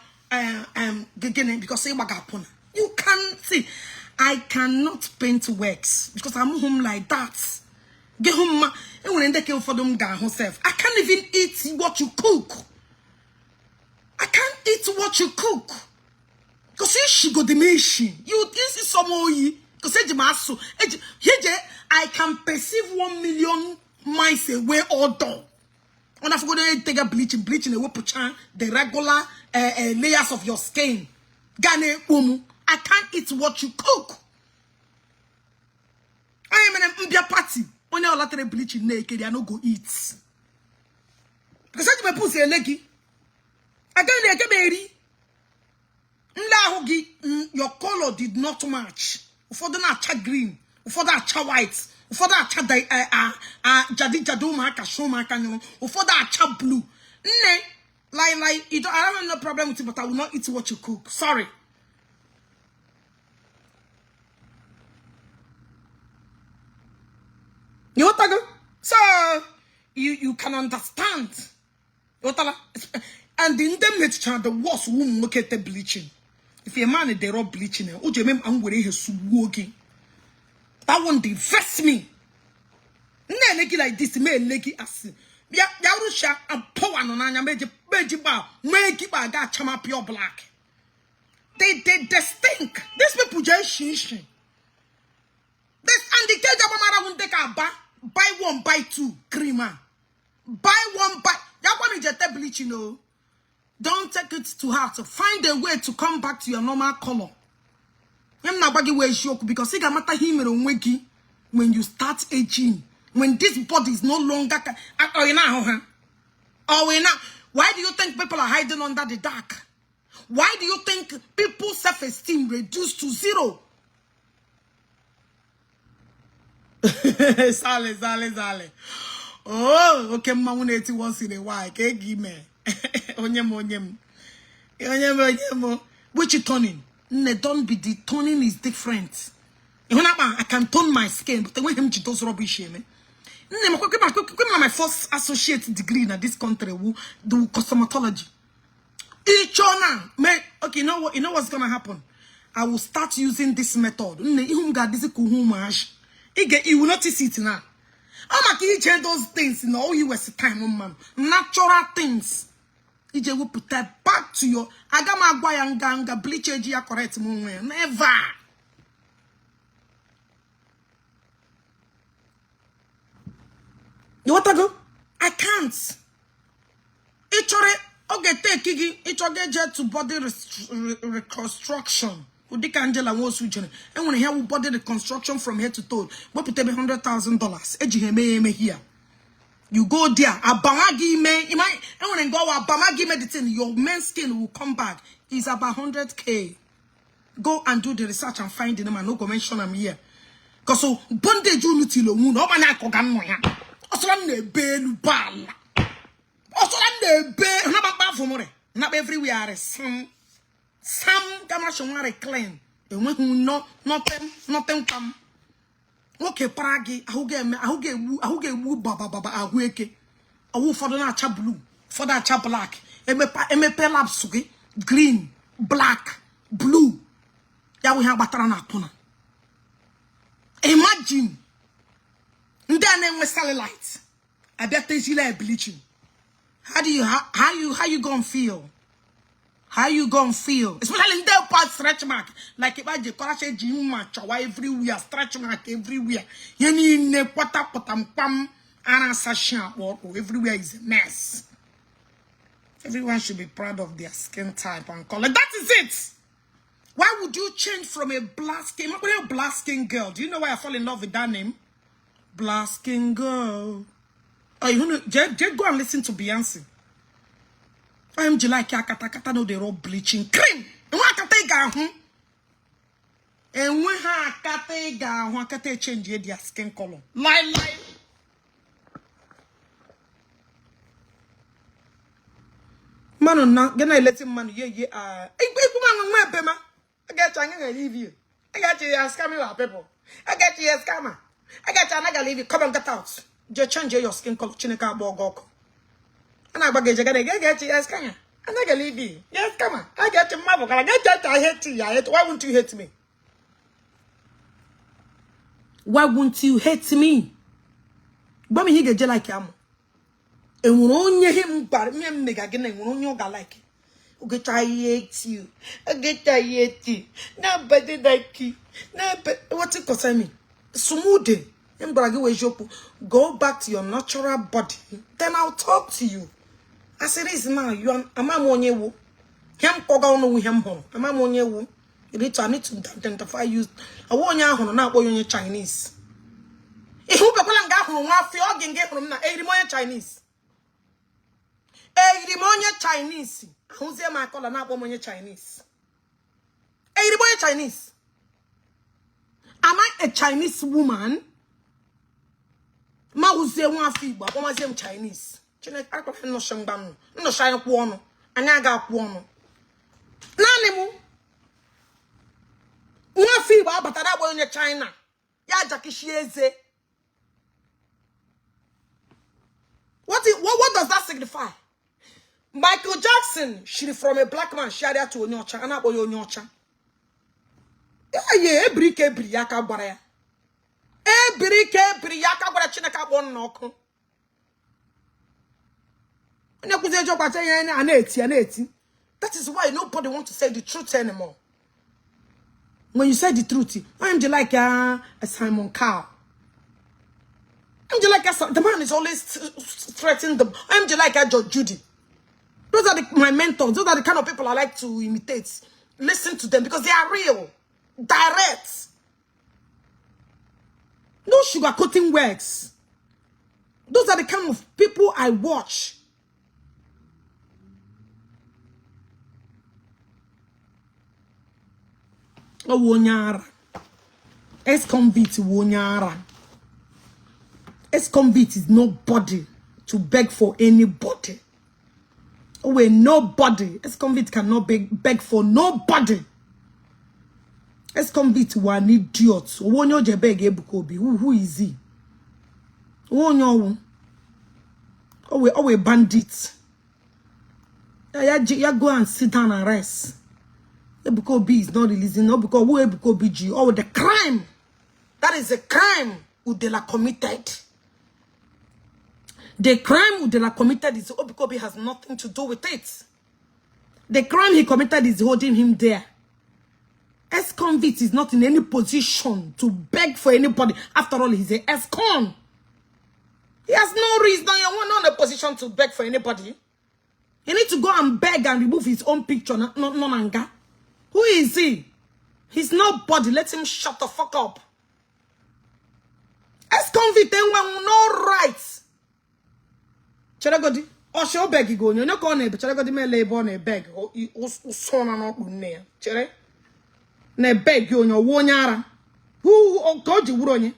because say bagapona. You can see, I cannot paint works because I'm home like that. Get home, and when they kill for them guy herself. I can't even eat what you cook. I can't eat what you cook. Because she go the machine. You this is some more because I can perceive 1 million miles away or door. When I forgot to take a bleaching away the regular layers of your skin. Gane I can't eat what you cook. I am an Mbia party. When I let bleaching naked, I no go eat. Because I my pussy a leggy. I can't like a baby. Your color did not match. For the acha green, for the acha white, for the acha jadi maka show maka for the acha blue. Like I don't have no problem with it, but I will not eat what you cook. Sorry. You what I go? So you can understand. And in the nature, the worst womb look at the bleaching. If a man is there all bleaching, that one diverts me. Leggy like this, me leggy as Yarusha and Powan on Anya make it by that chama pure black. They stink. These people just shish. This and the cage of Mara won't take a buy one, buy two, creamer. Buy one, buy. That one is just bleaching, no. Don't take it to heart. Find a way to come back to your normal color. I'm not baggy way shock because it matter him when you start aging. When this body is no longer why do you think people are hiding under the dark? Why do you think people's self-esteem reduced to 0? Sale. Oh, okay, Mamuneti once in a while. Okay, give me. Onyem. Which is toning? Don't be the toning is different. I can tone my skin, but the way him does rubbish me. My first associate degree in this country will do cosmetology. Each one, okay, you know what's gonna happen? I will start using this method. You will notice it now. I'm change those things in all US time, man. Natural things. Ije will put that back to your agama ganga bleach correct moment. Never. You want to go? I can't. It's to body reconstruction. Angela was and when I have body reconstruction from head to toe, what put $100,000. Here. You go there, Abamagi me, and when I go Abamagi medicine, your men's skin will come back. It's about 100K. Go and do the research and find them and no go mention them here. Because so bondage you nutilo moon, no man kogan. Not everywhere. Some gamma reclaim. And when who nothing come. Okay, Pragi, I will get woo baba awake. A woo for the nacha blue, for that cha black. MP laps green, black, blue. Ya we have batarana tuna. Imagine. Then we satellite. I bet Ijele bleaching. How you gonna feel? How you gonna feel? Especially in that part stretch mark. Like if I just correct you match everywhere, stretch mark everywhere. You need ne pata pam. Everywhere is a mess. Everyone should be proud of their skin type and color. That is it. Why would you change from a black skin? I'm a black skin girl. Do you know why I fall in love with that name? Black skin girl. Oh, you know, just go and listen to Beyonce. I'm like kata no they roll bleaching cream. And what kata and when kata change their skin color. Lie. Man, now gonna let him man. Yeah. I get you. I leave you. I got you. Scammer people. I got you. Scammer. I got you. I'm not gonna leave you. Come and get out. Just change your skin color. Chineka bogok. And I baggage. I get you. Scammer. I'm not gonna leave you. Yes, come on. I get you. Marvel. I get you. I hate you. Why won't you hate me? Why won't you hate me? But me he get like him. And when only him, but me mega again. When only you like. Ogechi, I hate you. Ogechi, I hate you. Nobody like you. Nobody. What's it concern me? Smoothie. Go back to your natural body. Then I'll talk to you. As it is now, you are a mamonyewu. Him pogono with him home. A mamonyewu. I need to identify you. I want you to know you're Chinese. If you people and get home, I feel you get from now. Chinese. Chinese. Who's there? My color now, woman, Chinese. Chinese. Am I a Chinese woman? Ma who's there? One feeble. Woman, I'm Chinese. Chinese. I can't no shambam. No shine up one. And I got one. Nanimu. One feeble, but I want in China. Ya Jakishieze. What does that signify? Michael Jackson, she from a black man, she had to Onyocha, and I boy Onyocha. Yeah, brike briaka baraya. Brike briaka bara chinaka bon noko. That is why nobody wants to say the truth anymore. When you say the truth, I'm just like a Simon Cowell. I'm just like the man is always threatening them. I'm just like a George Judy. Those are my mentors. Those are the kind of people I like to imitate. Listen to them because they are real, direct. No sugarcoating works. Those are the kind of people I watch. Oh, wonyara. Ex-convict wonyara. Ex-convict is nobody to beg for anybody. Oh, wait, nobody. Ex-convict cannot beg for nobody. Ex-convict were an idiot. Who is he? Oh, we bandits. You go and sit down and rest. Ebuko B is not releasing. No, because who Ebuko BG? Oh, the crime. That is a crime Udele committed. The crime Udele committed is Ebuko B has nothing to do with it. The crime he committed is holding him there. Ex-convict is not in any position to beg for anybody. After all, he's a ex-con. He has no reason. You're not in a position to beg for anybody. You need to go and beg and remove his own picture. No anger. Who is he? He's nobody. Let him shut the fuck up. Ex-convict, no rights. Chedagodi. Oh, she'll beg you go. You're not going to Chedagodi me labor on a beg. Oh, son not unne. Chere. Ne beg you on your wonyara. Who God you would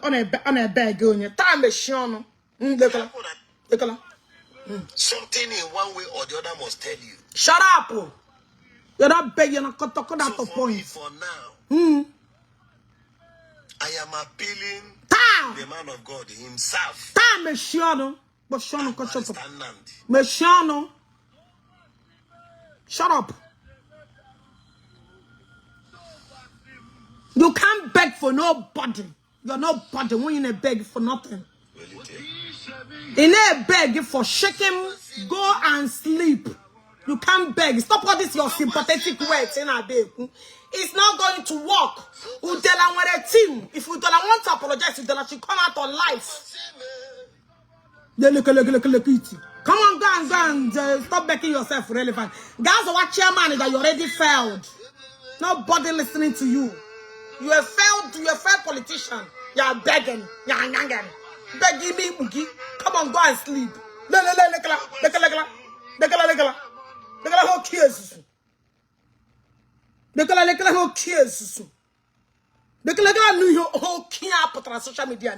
on a beg on your time is shown. Something in one way or the other must tell you. Shut up. You're not begging a cut out the point. For now, I am appealing to the man of God himself. Time is shown. But Sean cut up. Messiano. Shut up. You can't beg for nobody. You're nobody when you beg for nothing. You need beg for shaking, go and sleep. You can't beg. Stop all this your sympathetic words in our day. It's not going to work. Udele with a team. If Udele wants to apologize, Udele should come out on life. Come on, go and stop making yourself relevant. Guys, what chairman is that you already failed. Nobody listening to you. You have failed politician. You are begging. You are begging me, Ugi. Come on, go and sleep. Who cares? Who cares? Who cares? Social media.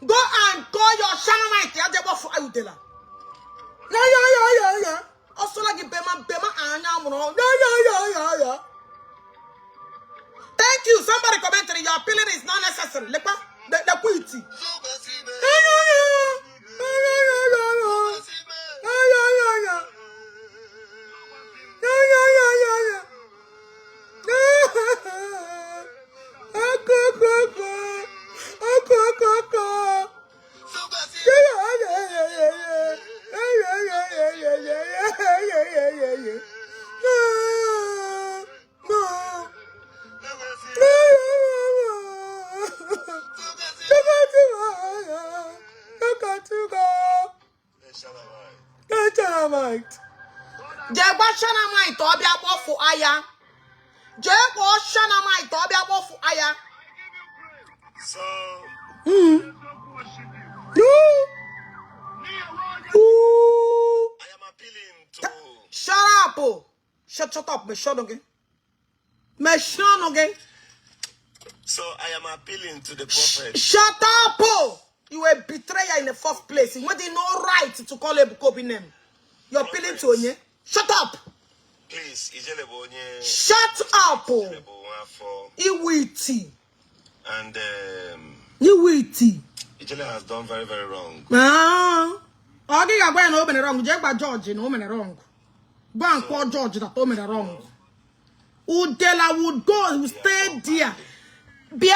Go and call your Shanamite. Yeah. Also like Bema yeah. Thank you. Somebody commented your opinion is not necessary. Lepa the quitty. Shut up, So I am appealing to the prophet. Shut up! You a betrayer in the first place. You had no right to call a Bukobi name. You're appealing to Onye. Shut up! Please, Ijele Bonye. Shut up! Iwiti. And Iwiti. Ijele has done very, very wrong. Okay, you're going to open it wrong. Just by George, no open it wrong. Go and call George that open it wrong. Udele would go, he would stay there. Be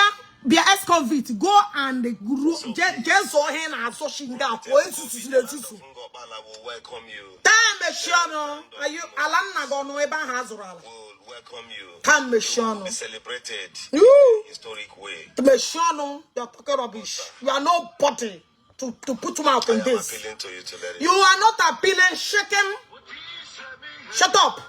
ex-convict. Go and the guru just saw him and so she got will welcome you. Time Meshono. Are you Alana Gono Eba Hazral? Will welcome you. Time Meshono. Be celebrated in You a historic way. Meshono, you're talking rubbish. You are nobody to put him out on this. Appealing to you to let it You are not appealing, shake him. Shut up.